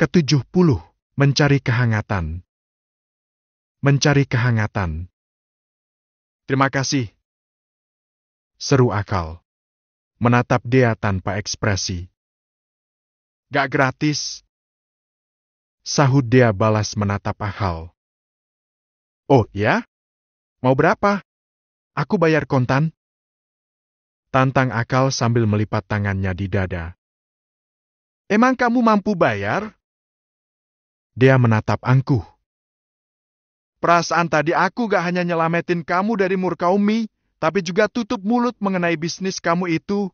Ke-70. Mencari kehangatan. Mencari kehangatan. Terima kasih, seru Akal, menatap Dea tanpa ekspresi. Gak gratis, sahut Dea balas menatap Akal. Oh ya? Mau berapa? Aku bayar kontan. Tantang Akal sambil melipat tangannya di dada. Emang kamu mampu bayar? Dea menatap angkuh. Perasaan tadi aku gak hanya nyelamatin kamu dari murka Umi, tapi juga tutup mulut mengenai bisnis kamu itu.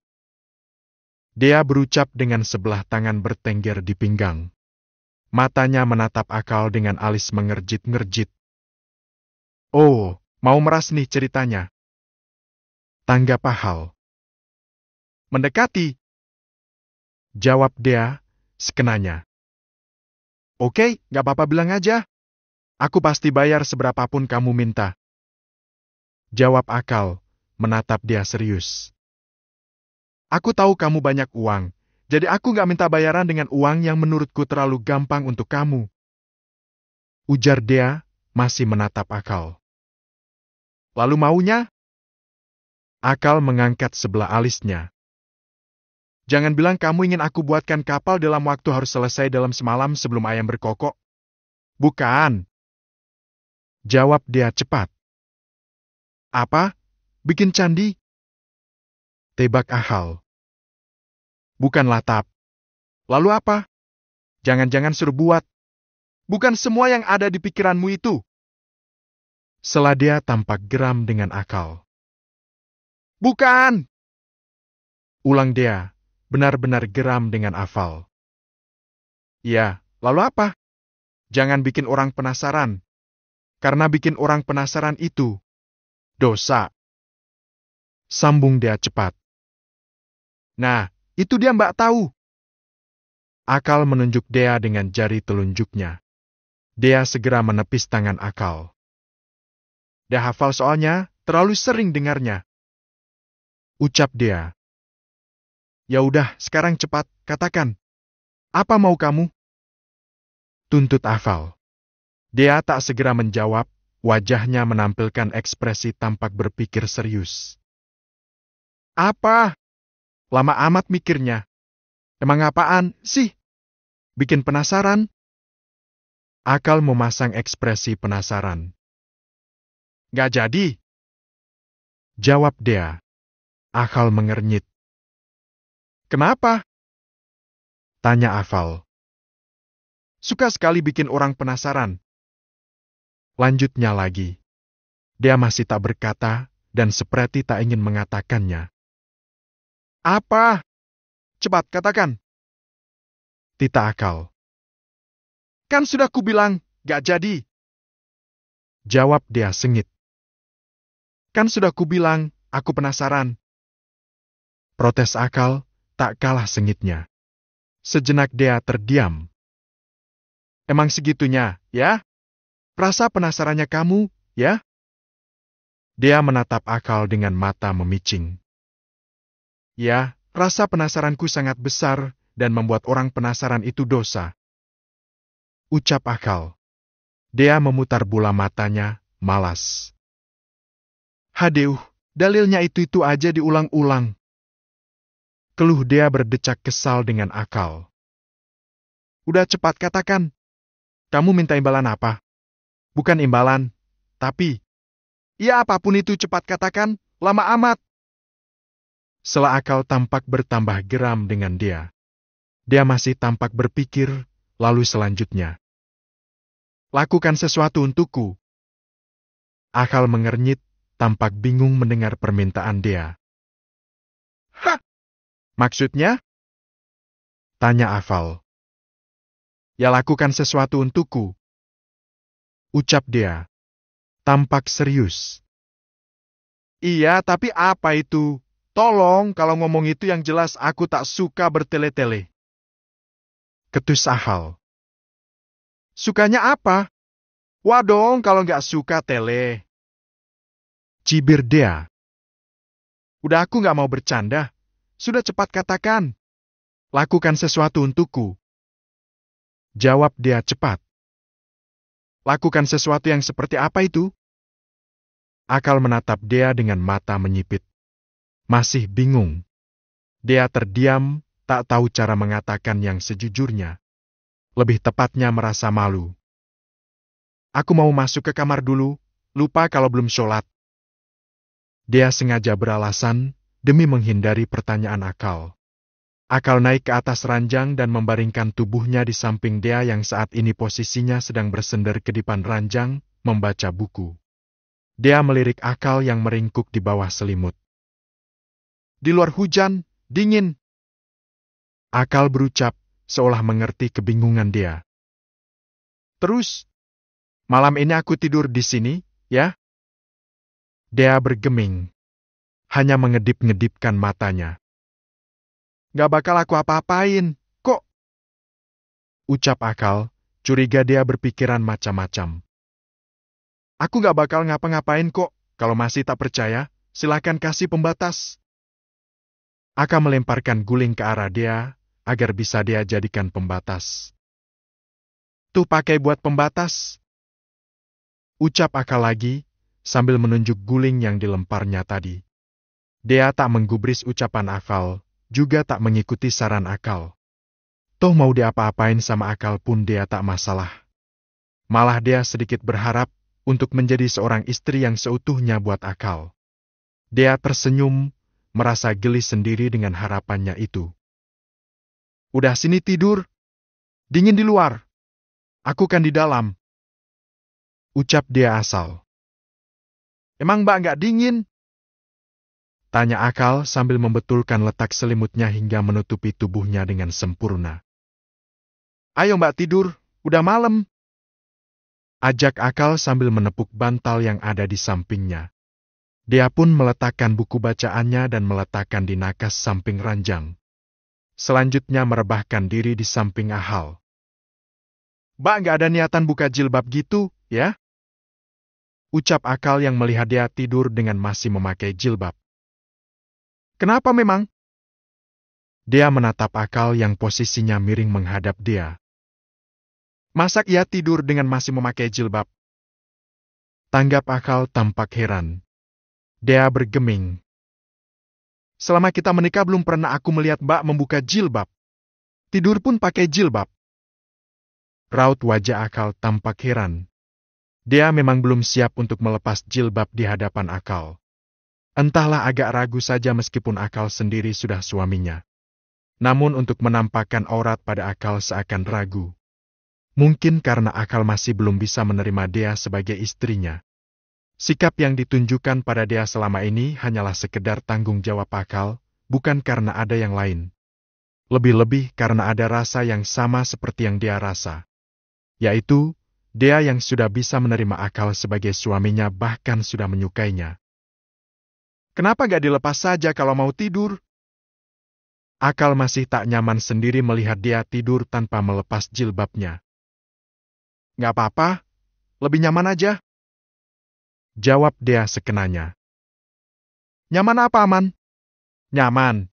Dea berucap dengan sebelah tangan bertengger di pinggang. Matanya menatap Akal dengan alis mengerjit-ngerjit. Oh, mau meras nih ceritanya. Tanggap Akal. Mendekati, jawab Dea, sekenanya. Oke, gak apa-apa bilang aja. Aku pasti bayar seberapapun kamu minta. Jawab Akal, menatap Dea serius. Aku tahu kamu banyak uang, jadi aku gak minta bayaran dengan uang yang menurutku terlalu gampang untuk kamu. Ujar Dea, masih menatap Akal. Lalu maunya? Akal mengangkat sebelah alisnya. Jangan bilang kamu ingin aku buatkan kapal dalam waktu harus selesai dalam semalam sebelum ayam berkokok. Bukan. Jawab Dea cepat. Apa? Bikin candi? Tebak Akal. Bukanlah tap. Lalu apa? Jangan-jangan suruh buat. Bukan semua yang ada di pikiranmu itu. Sela Dea tampak geram dengan Akal. Bukan! Ulang Dea, benar-benar geram dengan Akal. Ya, lalu apa? Jangan bikin orang penasaran. Karena bikin orang penasaran itu dosa. Sambung Dea cepat. Nah, itu dia Mbak tahu. Akal menunjuk Dea dengan jari telunjuknya. Dea segera menepis tangan Akal. Dia hafal soalnya, terlalu sering dengarnya. Ucap Dea. Ya udah, sekarang cepat, katakan. Apa mau kamu? Tuntut Akal. Dea tak segera menjawab, wajahnya menampilkan ekspresi tampak berpikir serius. Apa? Lama amat mikirnya. Emang apaan sih? Bikin penasaran? Akal memasang ekspresi penasaran. Gak jadi. Jawab Dea. Akal mengernyit. Kenapa? Tanya Akal. Suka sekali bikin orang penasaran. Lanjutnya lagi. Dea masih tak berkata dan seperti tak ingin mengatakannya. Apa? Cepat katakan. Tita Akal. Kan sudah kubilang, gak jadi. Jawab Dea sengit. Kan sudah kubilang, aku penasaran. Protes Akal, tak kalah sengitnya. Sejenak Dea terdiam. Emang segitunya, ya? Rasa penasarannya kamu, ya? Dea menatap Akal dengan mata memicing. Ya, rasa penasaranku sangat besar dan membuat orang penasaran itu dosa. Ucap Akal. Dea memutar bola matanya, malas. Hadeuh, dalilnya itu aja diulang-ulang. Keluh Dea berdecak kesal dengan Akal. Udah cepat katakan. Kamu minta imbalan apa? Bukan imbalan, tapi... Ya apapun itu cepat katakan, lama amat. Sela Akal tampak bertambah geram dengan Dea. Dea masih tampak berpikir, lalu selanjutnya. Lakukan sesuatu untukku. Akal mengernyit, tampak bingung mendengar permintaan Dea. Hah? Maksudnya? Tanya Akal. Ya lakukan sesuatu untukku. Ucap Dea. Tampak serius. Iya, tapi apa itu? Tolong, kalau ngomong itu yang jelas aku tak suka bertele-tele. Ketus Akal. Sukanya apa? Wah dong kalau nggak suka tele. Cibir Dea. Udah aku nggak mau bercanda. Sudah cepat katakan. Lakukan sesuatu untukku. Jawab dia cepat. Lakukan sesuatu yang seperti apa itu? Akal menatap dia dengan mata menyipit. Masih bingung. Dia terdiam, tak tahu cara mengatakan yang sejujurnya. Lebih tepatnya merasa malu. Aku mau masuk ke kamar dulu, lupa kalau belum sholat. Dia sengaja beralasan demi menghindari pertanyaan Akal. Akal naik ke atas ranjang dan membaringkan tubuhnya di samping dia yang saat ini posisinya sedang bersender ke depan ranjang, membaca buku. Dia melirik Akal yang meringkuk di bawah selimut. Di luar hujan, dingin. Akal berucap, seolah mengerti kebingungan dia. Terus, malam ini aku tidur di sini, ya? Dia bergeming. Hanya ngedip-ngedipkan matanya. Gak bakal aku apa-apain, kok? Ucap Akal, curiga dia berpikiran macam-macam. Aku gak bakal ngapa-ngapain kok, kalau masih tak percaya, silakan kasih pembatas. Akal melemparkan guling ke arah dia, agar bisa dia jadikan pembatas. Tuh pakai buat pembatas. Ucap Akal lagi, sambil menunjuk guling yang dilemparnya tadi. Dia tak menggubris ucapan Akal, juga tak mengikuti saran Akal. Toh mau diapa-apain sama Akal pun dia tak masalah. Malah dia sedikit berharap untuk menjadi seorang istri yang seutuhnya buat Akal. Dia tersenyum, merasa geli sendiri dengan harapannya itu. Udah sini tidur. Dingin di luar. Aku kan di dalam. Ucap dia asal. Emang Mbak nggak dingin? Tanya Akal sambil membetulkan letak selimutnya hingga menutupi tubuhnya dengan sempurna. Ayo Mbak tidur, udah malam. Ajak Akal sambil menepuk bantal yang ada di sampingnya. Dia pun meletakkan buku bacaannya dan meletakkan di nakas samping ranjang. Selanjutnya merebahkan diri di samping Akal. Mbak nggak ada niatan buka jilbab gitu, ya? Ucap Akal yang melihat dia tidur dengan masih memakai jilbab. Kenapa memang? Dia menatap Akal yang posisinya miring menghadap dia. Masa ia tidur dengan masih memakai jilbab? Tanggap Akal tampak heran. Dia bergeming. Selama kita menikah belum pernah aku melihat Mbak membuka jilbab. Tidur pun pakai jilbab. Raut wajah Akal tampak heran. Dia memang belum siap untuk melepas jilbab di hadapan Akal. Entahlah agak ragu saja meskipun Akal sendiri sudah suaminya. Namun untuk menampakkan aurat pada Akal seakan ragu. Mungkin karena Akal masih belum bisa menerima dia sebagai istrinya. Sikap yang ditunjukkan pada dia selama ini hanyalah sekedar tanggung jawab Akal, bukan karena ada yang lain. Lebih-lebih karena ada rasa yang sama seperti yang dia rasa. Yaitu, dia yang sudah bisa menerima Akal sebagai suaminya bahkan sudah menyukainya. Kenapa gak dilepas saja kalau mau tidur? Akal masih tak nyaman sendiri melihat dia tidur tanpa melepas jilbabnya. Gak apa-apa, lebih nyaman aja. Jawab dia sekenanya. Nyaman apa, Aman? Nyaman.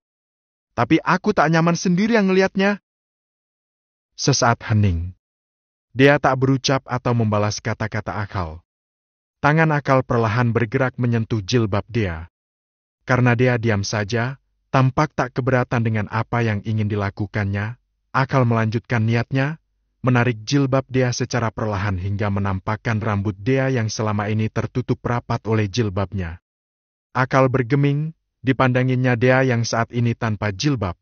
Tapi aku tak nyaman sendiri yang ngelihatnya. Sesaat hening. Dia tak berucap atau membalas kata-kata Akal. Tangan Akal perlahan bergerak menyentuh jilbab dia. Karena dia diam saja, tampak tak keberatan dengan apa yang ingin dilakukannya, Akal melanjutkan niatnya, menarik jilbab dia secara perlahan hingga menampakkan rambut dia yang selama ini tertutup rapat oleh jilbabnya. Akal bergeming, dipandanginya dia yang saat ini tanpa jilbab.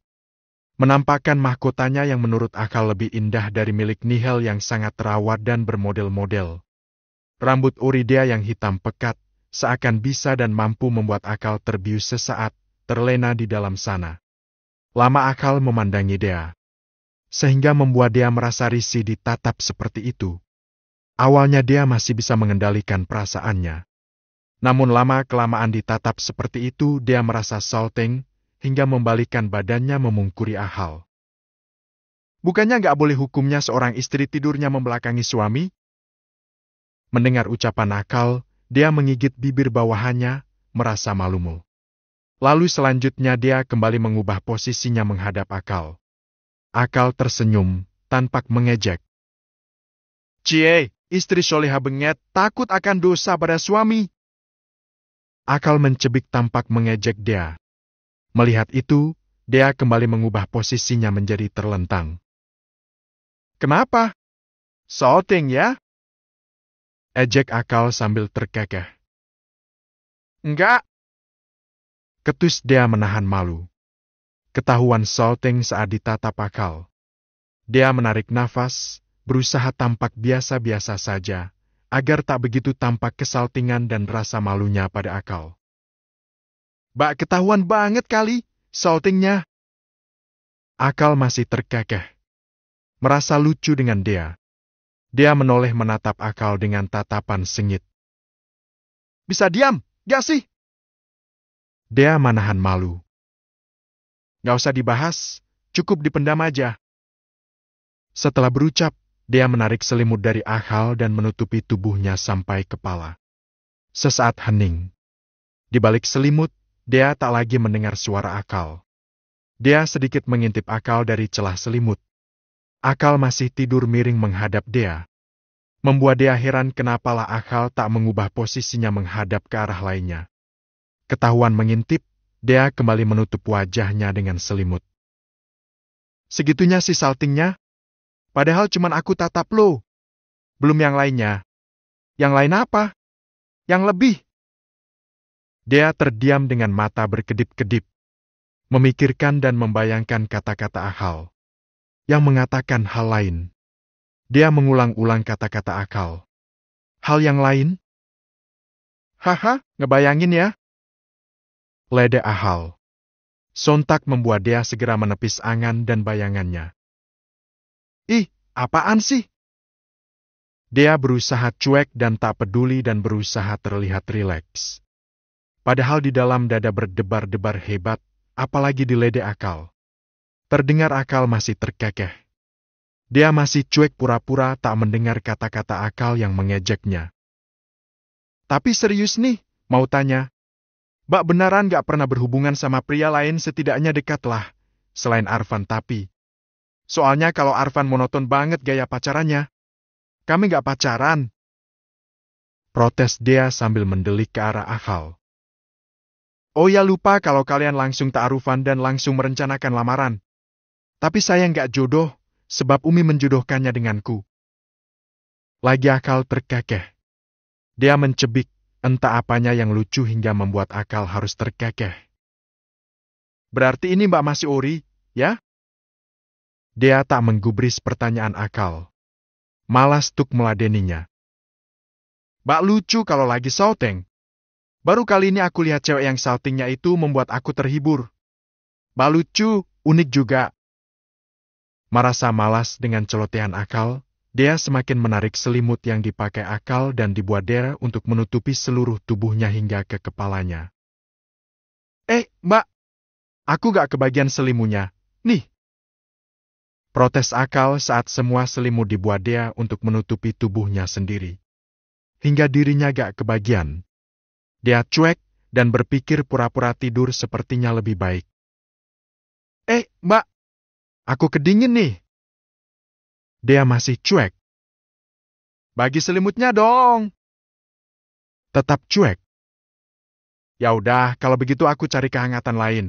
Menampakkan mahkotanya yang menurut Akal lebih indah dari milik Nihal yang sangat terawat dan bermodel-model. Rambut uri dia yang hitam pekat, seakan bisa dan mampu membuat Akal terbius sesaat, terlena di dalam sana. Lama Akal memandangi dia, sehingga membuat dia merasa risih ditatap seperti itu. Awalnya dia masih bisa mengendalikan perasaannya. Namun lama-kelamaan ditatap seperti itu dia merasa salting, hingga membalikkan badannya memungkuri Akal. Bukannya nggak boleh hukumnya seorang istri tidurnya membelakangi suami? Mendengar ucapan Akal, dia menggigit bibir bawahannya, merasa malu. Lalu selanjutnya dia kembali mengubah posisinya menghadap Akal. Akal tersenyum, tanpa mengejek. Cie, istri soleha bengek takut akan dosa pada suami. Akal mencebik tampak mengejek Dea. Melihat itu, Dea kembali mengubah posisinya menjadi terlentang. Kenapa? Salting ya? Ejek Akal sambil terkekeh. Enggak. Ketus Dea menahan malu. Ketahuan salting saat ditatap Akal. Dea menarik nafas, berusaha tampak biasa-biasa saja, agar tak begitu tampak kesaltingan dan rasa malunya pada Akal. Bak ketahuan banget kali, saltingnya. Akal masih terkekeh. Merasa lucu dengan Dea. Dea menoleh menatap Akal dengan tatapan sengit. Bisa diam, gak sih? Dea menahan malu. Gak usah dibahas, cukup dipendam aja. Setelah berucap, Dea menarik selimut dari Akal dan menutupi tubuhnya sampai kepala. Sesaat hening. Di balik selimut, Dea tak lagi mendengar suara Akal. Dea sedikit mengintip Akal dari celah selimut. Akal masih tidur miring menghadap Dea. Membuat Dea heran kenapalah Akal tak mengubah posisinya menghadap ke arah lainnya. Ketahuan mengintip, Dea kembali menutup wajahnya dengan selimut. Segitunya si saltingnya? Padahal cuman aku tatap lo. Belum yang lainnya. Yang lain apa? Yang lebih. Dea terdiam dengan mata berkedip-kedip. Memikirkan dan membayangkan kata-kata Akal. Yang mengatakan hal lain. Dea mengulang-ulang kata-kata Akal. Hal yang lain? Haha, ngebayangin ya? Ledek Akal. Sontak membuat Dea segera menepis angan dan bayangannya. Ih, apaan sih? Dea berusaha cuek dan tak peduli dan berusaha terlihat rileks. Padahal di dalam dada berdebar-debar hebat, apalagi diledek Akal. Terdengar Akal masih terkekeh. Dea masih cuek pura-pura tak mendengar kata-kata Akal yang mengejeknya. Tapi serius nih, mau tanya. Mbak beneran gak pernah berhubungan sama pria lain setidaknya dekat lah, selain Arfan tapi. Soalnya kalau Arfan monoton banget gaya pacarannya. Kami gak pacaran. Protes Dea sambil mendelik ke arah Akal. Oh ya lupa kalau kalian langsung ta'arufan dan langsung merencanakan lamaran. Tapi saya gak jodoh, sebab Umi menjodohkannya denganku. Lagi Akal terkekeh. Dea mencebik, entah apanya yang lucu hingga membuat Akal harus terkekeh. Berarti ini Mbak masih ori, ya? Dea tak menggubris pertanyaan Akal. Malas tuk meladeninya. Mbak lucu kalau lagi salting. Baru kali ini aku lihat cewek yang saltingnya itu membuat aku terhibur. Mbak lucu, unik juga. Merasa malas dengan celotehan Akal, Dea semakin menarik selimut yang dipakai Akal dan dibuat Dea untuk menutupi seluruh tubuhnya hingga ke kepalanya. Mbak, aku gak kebagian selimutnya. Nih. Protes Akal saat semua selimut dibuat Dea untuk menutupi tubuhnya sendiri. Hingga dirinya gak kebagian. Dea cuek dan berpikir pura-pura tidur sepertinya lebih baik. Mbak, aku kedingin nih. Dea masih cuek. Bagi selimutnya dong. Tetap cuek. Ya udah, kalau begitu aku cari kehangatan lain.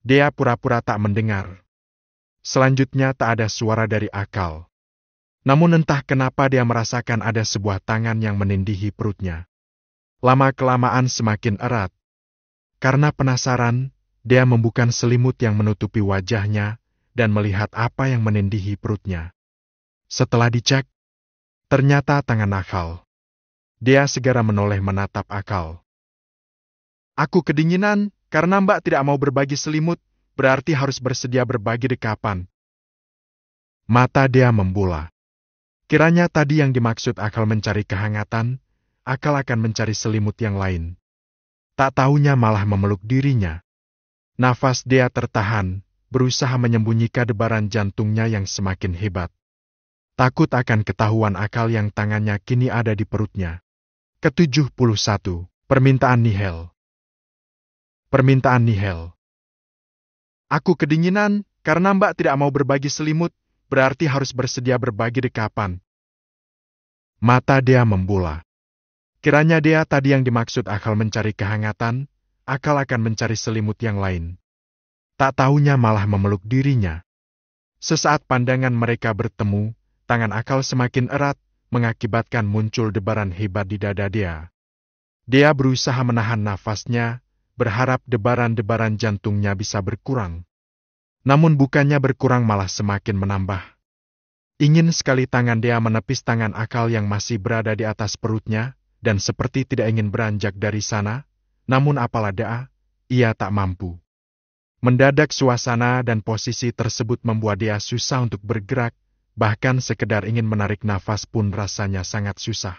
Dea pura-pura tak mendengar. Selanjutnya tak ada suara dari Akal. Namun entah kenapa dia merasakan ada sebuah tangan yang menindihi perutnya. Lama-kelamaan semakin erat. Karena penasaran, dia membuka selimut yang menutupi wajahnya dan melihat apa yang menindihi perutnya. Setelah dicek, ternyata tangan Akal. Dia segera menoleh menatap Akal. Aku kedinginan karena Mbak tidak mau berbagi selimut, berarti harus bersedia berbagi dekapan. Mata dia membola. Kiranya tadi yang dimaksud Akal mencari kehangatan, Akal akan mencari selimut yang lain. Tak tahunya malah memeluk dirinya. Nafas dia tertahan, berusaha menyembunyikan debaran jantungnya yang semakin hebat. Takut akan ketahuan Akal yang tangannya kini ada di perutnya. Ke-71, Permintaan Nihil. Permintaan Nihil. Aku kedinginan, karena Mbak tidak mau berbagi selimut, berarti harus bersedia berbagi dekapan. Mata Dea membola. Kiranya Dea tadi yang dimaksud akal mencari kehangatan, akal akan mencari selimut yang lain. Tak tahunya malah memeluk dirinya. Sesaat pandangan mereka bertemu, tangan akal semakin erat, mengakibatkan muncul debaran hebat di dada Dea. Dea berusaha menahan nafasnya, berharap debaran-debaran jantungnya bisa berkurang. Namun bukannya berkurang malah semakin menambah. Ingin sekali tangan Dea menepis tangan akal yang masih berada di atas perutnya, dan seperti tidak ingin beranjak dari sana, namun apalah Dea, ia tak mampu. Mendadak suasana dan posisi tersebut membuat Dea susah untuk bergerak, bahkan sekedar ingin menarik nafas pun rasanya sangat susah.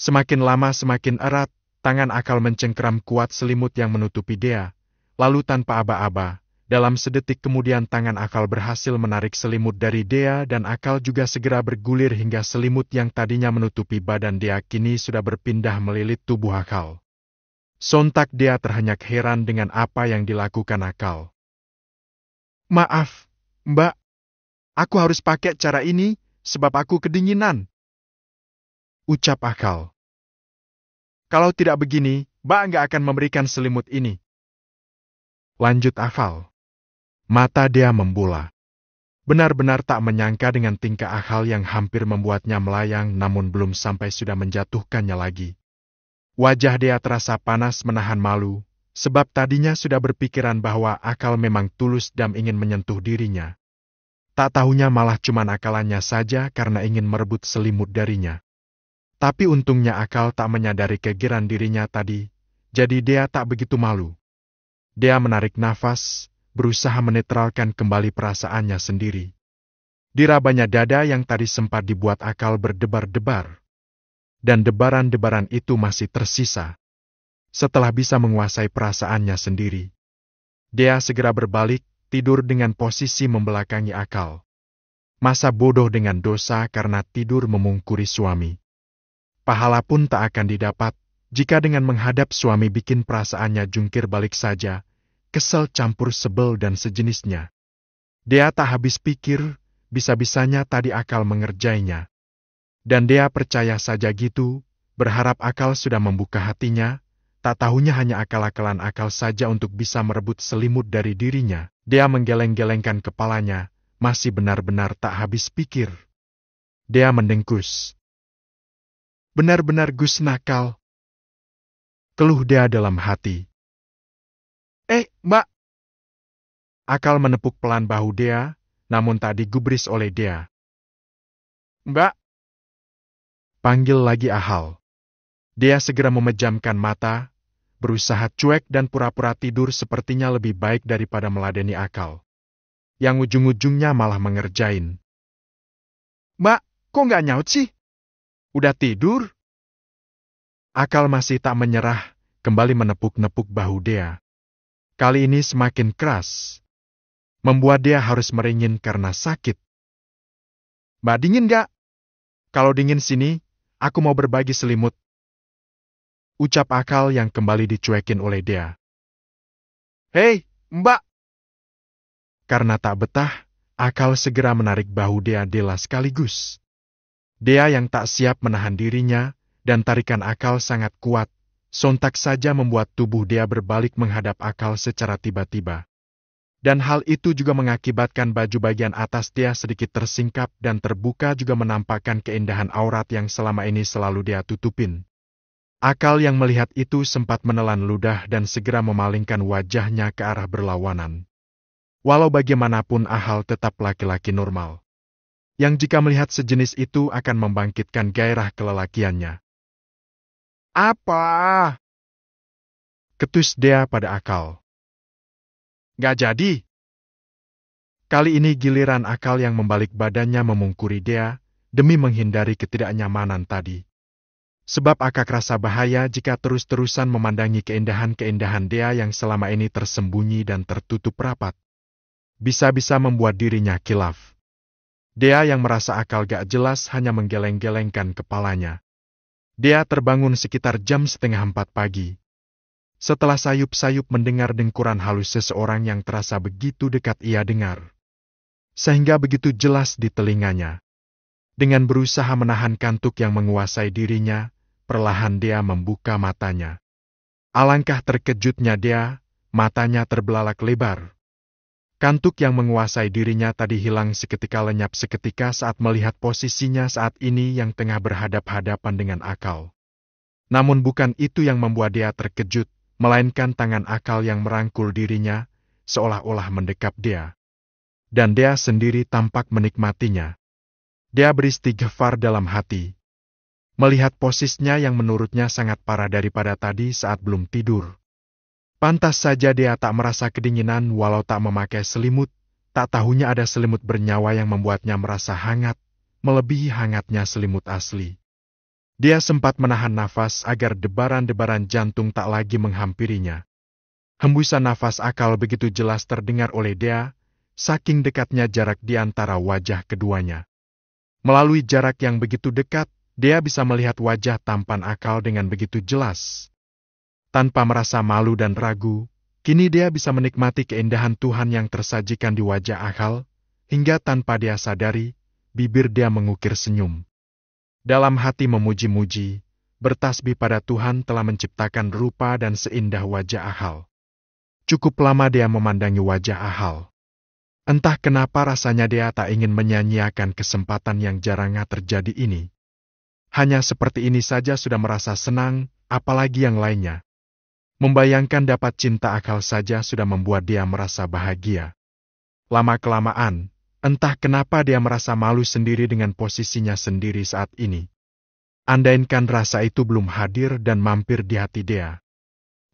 Semakin lama semakin erat, tangan akal mencengkeram kuat selimut yang menutupi Dea, lalu tanpa aba-aba, dalam sedetik kemudian tangan akal berhasil menarik selimut dari Dea dan akal juga segera bergulir hingga selimut yang tadinya menutupi badan Dea kini sudah berpindah melilit tubuh akal. Sontak Dea terhenyak heran dengan apa yang dilakukan akal. "Maaf, Mbak. Aku harus pakai cara ini, sebab aku kedinginan," ucap akal. "Kalau tidak begini, Mbak nggak akan memberikan selimut ini," lanjut akal. Mata Dea membola. Benar-benar tak menyangka dengan tingkah akal yang hampir membuatnya melayang namun belum sampai sudah menjatuhkannya lagi. Wajah Dea terasa panas menahan malu, sebab tadinya sudah berpikiran bahwa akal memang tulus dan ingin menyentuh dirinya. Tak tahunya malah cuman akalannya saja karena ingin merebut selimut darinya. Tapi untungnya akal tak menyadari kegiran dirinya tadi, jadi Dea tak begitu malu. Dea menarik nafas, berusaha menetralkan kembali perasaannya sendiri. Dirabanya dada yang tadi sempat dibuat akal berdebar-debar. Dan debaran-debaran itu masih tersisa. Setelah bisa menguasai perasaannya sendiri, Dea segera berbalik, tidur dengan posisi membelakangi akal. Masa bodoh dengan dosa karena tidur memungkuri suami. Pahala pun tak akan didapat, jika dengan menghadap suami bikin perasaannya jungkir balik saja, kesel campur sebel dan sejenisnya. Dea tak habis pikir, bisa-bisanya tadi akal mengerjainya. Dan Dea percaya saja gitu, berharap akal sudah membuka hatinya, tak tahunya hanya akal-akalan akal saja untuk bisa merebut selimut dari dirinya. Dea menggeleng-gelengkan kepalanya, masih benar-benar tak habis pikir. Dea mendengkus. "Benar-benar Gus nakal," keluh Dea dalam hati. Mbak!" Akal menepuk pelan bahu Dea, namun tak digubris oleh Dea. "Mbak!" panggil lagi Ahal. Dea segera memejamkan mata, berusaha cuek dan pura-pura tidur sepertinya lebih baik daripada meladeni akal. Yang ujung-ujungnya malah mengerjain. "Mbak, kok nggak nyaut sih? Udah tidur?" Akal masih tak menyerah, kembali menepuk-nepuk bahu Dea. Kali ini semakin keras. Membuat Dea harus meringin karena sakit. "Mbak, dingin gak? Kalau dingin sini, aku mau berbagi selimut," ucap akal yang kembali dicuekin oleh Dea. "Hei, Mbak!" Karena tak betah, akal segera menarik bahu Dea sekaligus. Dea yang tak siap menahan dirinya, dan tarikan akal sangat kuat, sontak saja membuat tubuh Dea berbalik menghadap akal secara tiba-tiba. Dan hal itu juga mengakibatkan baju bagian atas Dea sedikit tersingkap dan terbuka juga menampakkan keindahan aurat yang selama ini selalu Dea tutupin. Akal yang melihat itu sempat menelan ludah dan segera memalingkan wajahnya ke arah berlawanan. Walau bagaimanapun Ahal tetap laki-laki normal, yang jika melihat sejenis itu akan membangkitkan gairah kelelakiannya. "Apa?" ketus Dea pada akal. "Gak jadi." Kali ini giliran akal yang membalik badannya memungkuri Dea demi menghindari ketidaknyamanan tadi. Sebab akak rasa bahaya jika terus-terusan memandangi keindahan-keindahan Dea yang selama ini tersembunyi dan tertutup rapat. Bisa-bisa membuat dirinya kilaf. Dea yang merasa akal gak jelas hanya menggeleng-gelengkan kepalanya. Dea terbangun sekitar jam 3:30 pagi. Setelah sayup-sayup mendengar dengkuran halus seseorang yang terasa begitu dekat ia dengar. Sehingga begitu jelas di telinganya. Dengan berusaha menahan kantuk yang menguasai dirinya, perlahan dia membuka matanya. Alangkah terkejutnya dia, matanya terbelalak lebar. Kantuk yang menguasai dirinya tadi hilang seketika, lenyap seketika saat melihat posisinya saat ini yang tengah berhadap-hadapan dengan Akal. Namun bukan itu yang membuat dia terkejut, melainkan tangan Akal yang merangkul dirinya, seolah-olah mendekap dia. Dan dia sendiri tampak menikmatinya. Dia beristighfar dalam hati. Melihat posisinya yang menurutnya sangat parah daripada tadi saat belum tidur. Pantas saja dia tak merasa kedinginan walau tak memakai selimut, tak tahunya ada selimut bernyawa yang membuatnya merasa hangat, melebihi hangatnya selimut asli. Dia sempat menahan nafas agar debaran-debaran jantung tak lagi menghampirinya. Hembusan nafas Akal begitu jelas terdengar oleh dia, saking dekatnya jarak di antara wajah keduanya. Melalui jarak yang begitu dekat, dia bisa melihat wajah tampan Akal dengan begitu jelas. Tanpa merasa malu dan ragu, kini dia bisa menikmati keindahan Tuhan yang tersajikan di wajah Akal, hingga tanpa dia sadari, bibir dia mengukir senyum. Dalam hati memuji-muji, bertasbih pada Tuhan telah menciptakan rupa dan seindah wajah Akal. Cukup lama dia memandangi wajah Akal. Entah kenapa rasanya dia tak ingin menyanyiakan kesempatan yang jarang terjadi ini. Hanya seperti ini saja sudah merasa senang, apalagi yang lainnya. Membayangkan dapat cinta Akal saja sudah membuat dia merasa bahagia. Lama-kelamaan, entah kenapa dia merasa malu sendiri dengan posisinya sendiri saat ini. Andaikan rasa itu belum hadir dan mampir di hati dia.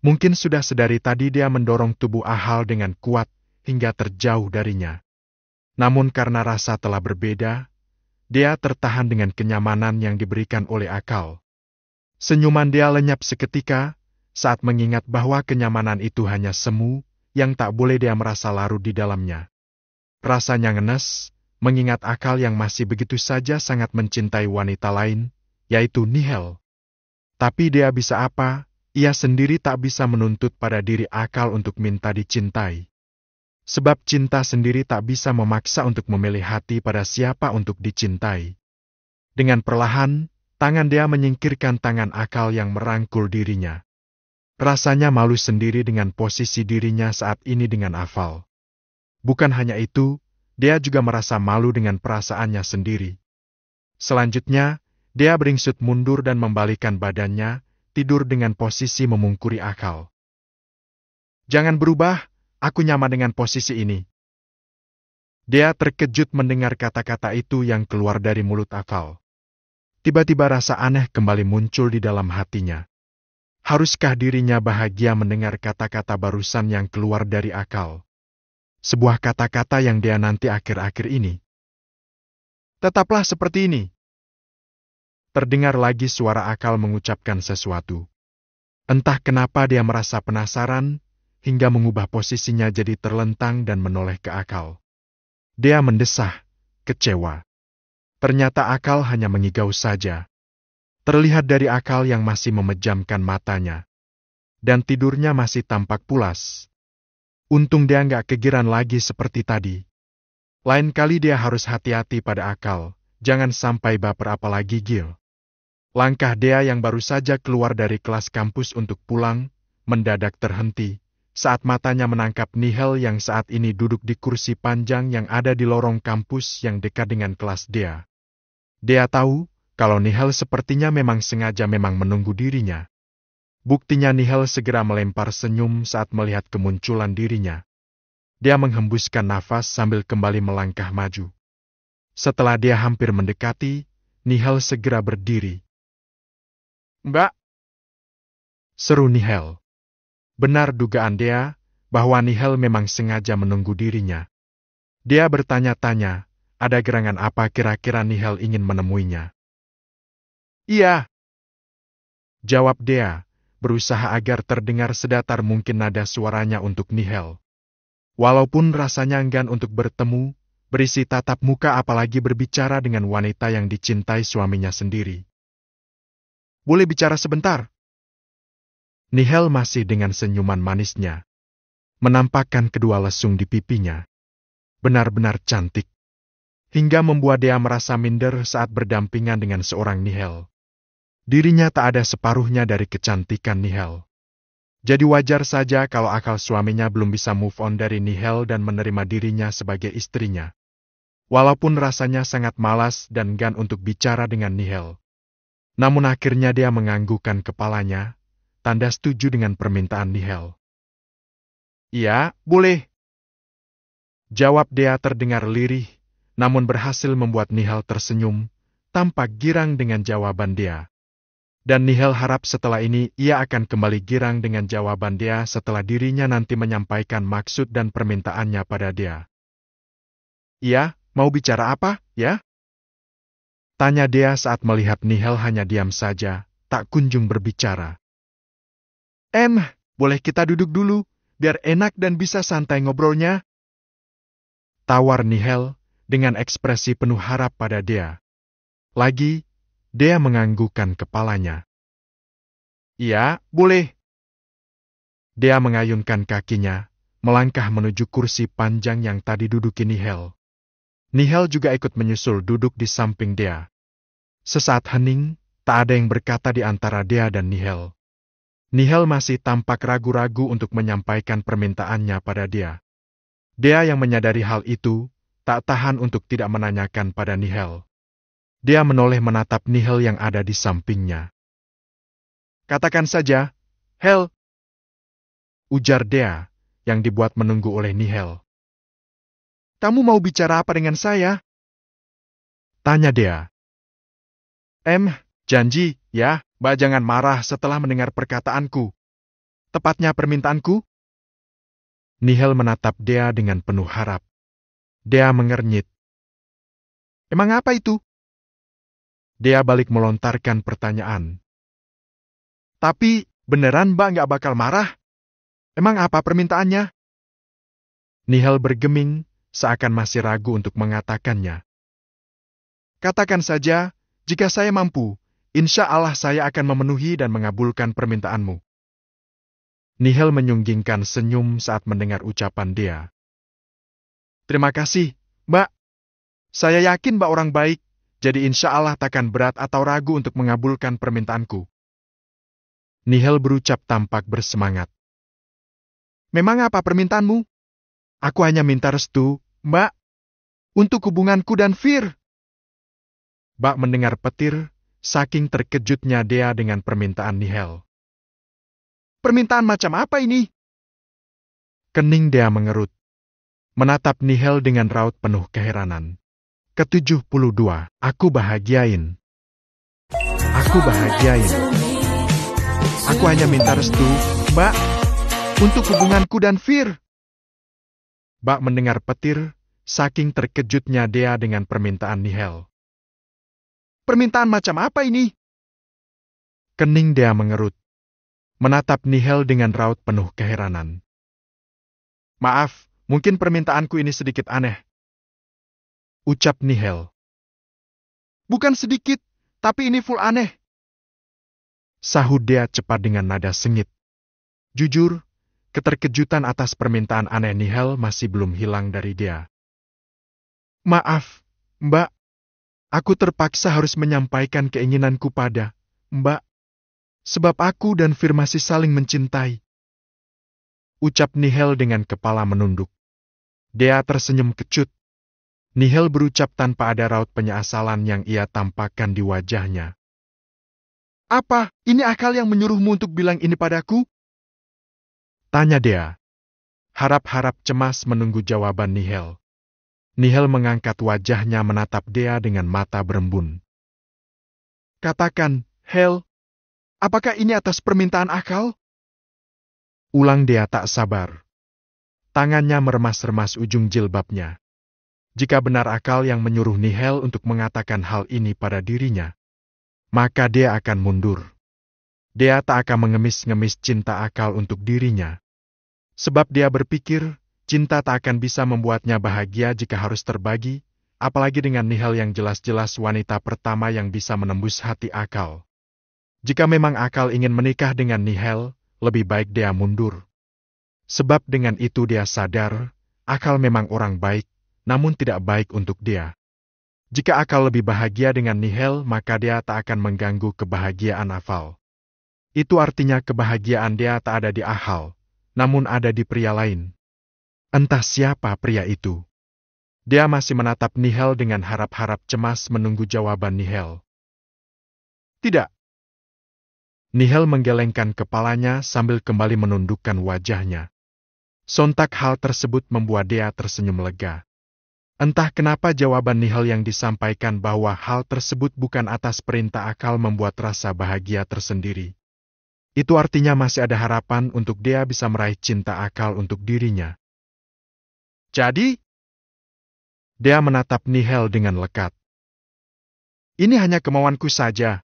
Mungkin sudah sedari tadi dia mendorong tubuh Akal dengan kuat hingga terjauh darinya. Namun karena rasa telah berbeda, dia tertahan dengan kenyamanan yang diberikan oleh Akal. Senyuman dia lenyap seketika, saat mengingat bahwa kenyamanan itu hanya semu, yang tak boleh dia merasa larut di dalamnya. Rasanya ngenes, mengingat Akal yang masih begitu saja sangat mencintai wanita lain, yaitu Nihel. Tapi dia bisa apa? Ia sendiri tak bisa menuntut pada diri Akal untuk minta dicintai. Sebab cinta sendiri tak bisa memaksa untuk memilih hati pada siapa untuk dicintai. Dengan perlahan, tangan dia menyingkirkan tangan Akal yang merangkul dirinya. Rasanya malu sendiri dengan posisi dirinya saat ini dengan Akal. Bukan hanya itu, dia juga merasa malu dengan perasaannya sendiri. Selanjutnya, dia beringsut mundur dan membalikkan badannya, tidur dengan posisi memungkuri Akal. "Jangan berubah, aku nyaman dengan posisi ini." Dia terkejut mendengar kata-kata itu yang keluar dari mulut Akal. Tiba-tiba rasa aneh kembali muncul di dalam hatinya. Haruskah dirinya bahagia mendengar kata-kata barusan yang keluar dari Akal? Sebuah kata-kata yang dia nanti akhir-akhir ini. "Tetaplah seperti ini." Terdengar lagi suara Akal mengucapkan sesuatu. Entah kenapa dia merasa penasaran, hingga mengubah posisinya jadi terlentang dan menoleh ke Akal. Dia mendesah, kecewa. Ternyata Akal hanya mengigau saja. Terlihat dari Akal yang masih memejamkan matanya. Dan tidurnya masih tampak pulas. Untung dia nggak kegiran lagi seperti tadi. Lain kali dia harus hati-hati pada Akal, jangan sampai baper apalagi gil. Langkah dia yang baru saja keluar dari kelas kampus untuk pulang, mendadak terhenti, saat matanya menangkap Nihel yang saat ini duduk di kursi panjang yang ada di lorong kampus yang dekat dengan kelas dia. Dia tahu, kalau Nihel sepertinya memang sengaja memang menunggu dirinya. Buktinya Nihel segera melempar senyum saat melihat kemunculan dirinya. Dia menghembuskan nafas sambil kembali melangkah maju. Setelah dia hampir mendekati, Nihel segera berdiri. "Mbak!" seru Nihel. Benar dugaan dia, bahwa Nihel memang sengaja menunggu dirinya. Dia bertanya-tanya, ada gerangan apa kira-kira Nihel ingin menemuinya. "Iya," jawab dia, berusaha agar terdengar sedatar mungkin nada suaranya untuk Nihel. Walaupun rasanya enggan untuk bertemu, berisi tatap muka apalagi berbicara dengan wanita yang dicintai suaminya sendiri. "Boleh bicara sebentar?" Nihel masih dengan senyuman manisnya, menampakkan kedua lesung di pipinya. Benar-benar cantik. hingga membuat dia merasa minder saat berdampingan dengan seorang Nihil. Dirinya tak ada separuhnya dari kecantikan Nihil. Jadi wajar saja kalau akal suaminya belum bisa move on dari Nihil dan menerima dirinya sebagai istrinya. Walaupun rasanya sangat malas dan enggan untuk bicara dengan Nihil. Namun akhirnya dia menganggukkan kepalanya, tanda setuju dengan permintaan Nihil. "Iya, boleh," jawab dia terdengar lirih, namun berhasil membuat Nihil tersenyum, tampak girang dengan jawaban dia. Dan Nihil harap setelah ini ia akan kembali girang dengan jawaban dia setelah dirinya nanti menyampaikan maksud dan permintaannya pada dia. "Iya, mau bicara apa, ya?" tanya dia saat melihat Nihil hanya diam saja, tak kunjung berbicara. Boleh kita duduk dulu, biar enak dan bisa santai ngobrolnya?" tawar Nihil dengan ekspresi penuh harap pada dia. Lagi, dia menganggukkan kepalanya. "Iya, boleh." Dia mengayunkan kakinya, melangkah menuju kursi panjang yang tadi duduki Nihil. Nihil juga ikut menyusul duduk di samping dia. Sesaat hening, tak ada yang berkata di antara dia dan Nihil. Nihil masih tampak ragu-ragu untuk menyampaikan permintaannya pada dia. Dia yang menyadari hal itu, tak tahan untuk tidak menanyakan pada Nihil. Dia menoleh menatap Nihil yang ada di sampingnya. "Katakan saja, Hel," ujar dia, yang dibuat menunggu oleh Nihil. "Kamu mau bicara apa dengan saya?" tanya dia. Janji, ya, Mbak jangan marah setelah mendengar perkataanku. Tepatnya permintaanku?" Nihil menatap dia dengan penuh harap. Dia mengernyit. "Emang apa itu?" Dia balik melontarkan pertanyaan. "Tapi, beneran Mbak nggak bakal marah? Emang apa permintaannya?" Nihil bergeming, seakan masih ragu untuk mengatakannya. "Katakan saja, jika saya mampu, insya Allah saya akan memenuhi dan mengabulkan permintaanmu." Nihil menyunggingkan senyum saat mendengar ucapan dia. "Terima kasih, Mbak. Saya yakin Mbak orang baik, jadi insya Allah takkan berat atau ragu untuk mengabulkan permintaanku." Nihil berucap tampak bersemangat. "Memang apa permintaanmu?" "Aku hanya minta restu, Mbak, untuk hubunganku dan Fir." Mbak mendengar petir, saking terkejutnya dia dengan permintaan Nihil. "Permintaan macam apa ini?" Kening dia mengerut. Menatap Nihil dengan raut penuh keheranan. Ke-72, aku bahagiain. Aku bahagiain. Aku hanya minta restu, Mbak, untuk hubunganku dan Fir. Mbak mendengar petir, saking terkejutnya dia dengan permintaan Nihil. "Permintaan macam apa ini?" Kening dia mengerut. Menatap Nihil dengan raut penuh keheranan. "Maaf, mungkin permintaanku ini sedikit aneh," ucap Nihil. "Bukan sedikit, tapi ini full aneh," sahut dia cepat dengan nada sengit. Jujur, keterkejutan atas permintaan aneh Nihil masih belum hilang dari dia. "Maaf, Mbak. Aku terpaksa harus menyampaikan keinginanku pada Mbak. Sebab aku dan Fir masih saling mencintai," ucap Nihil dengan kepala menunduk. Dia tersenyum kecut. Nihil berucap tanpa ada raut penyesalan yang ia tampakkan di wajahnya. "Apa, ini akal yang menyuruhmu untuk bilang ini padaku?" tanya dia. Harap-harap cemas menunggu jawaban Nihil. Nihil mengangkat wajahnya menatap dia dengan mata berembun. "Katakan, Hel, apakah ini atas permintaan akal?" ulang dia tak sabar. Tangannya meremas-remas ujung jilbabnya. Jika benar akal yang menyuruh Nihil untuk mengatakan hal ini pada dirinya, maka dia akan mundur. Dia tak akan mengemis-ngemis cinta akal untuk dirinya. Sebab dia berpikir, cinta tak akan bisa membuatnya bahagia jika harus terbagi, apalagi dengan Nihil yang jelas-jelas wanita pertama yang bisa menembus hati akal. Jika memang akal ingin menikah dengan Nihil, lebih baik dia mundur. Sebab dengan itu dia sadar, akal memang orang baik, namun tidak baik untuk dia. Jika akal lebih bahagia dengan Nihil, maka dia tak akan mengganggu kebahagiaan Aval. Itu artinya kebahagiaan dia tak ada di Ahal, namun ada di pria lain. Entah siapa pria itu. Dia masih menatap Nihil dengan harap-harap cemas menunggu jawaban Nihil. Tidak. Nihil menggelengkan kepalanya sambil kembali menundukkan wajahnya. Sontak hal tersebut membuat dia tersenyum lega. Entah kenapa jawaban Nihil yang disampaikan bahwa hal tersebut bukan atas perintah akal membuat rasa bahagia tersendiri. Itu artinya masih ada harapan untuk dia bisa meraih cinta akal untuk dirinya. Jadi, dia menatap Nihil dengan lekat. Ini hanya kemauanku saja.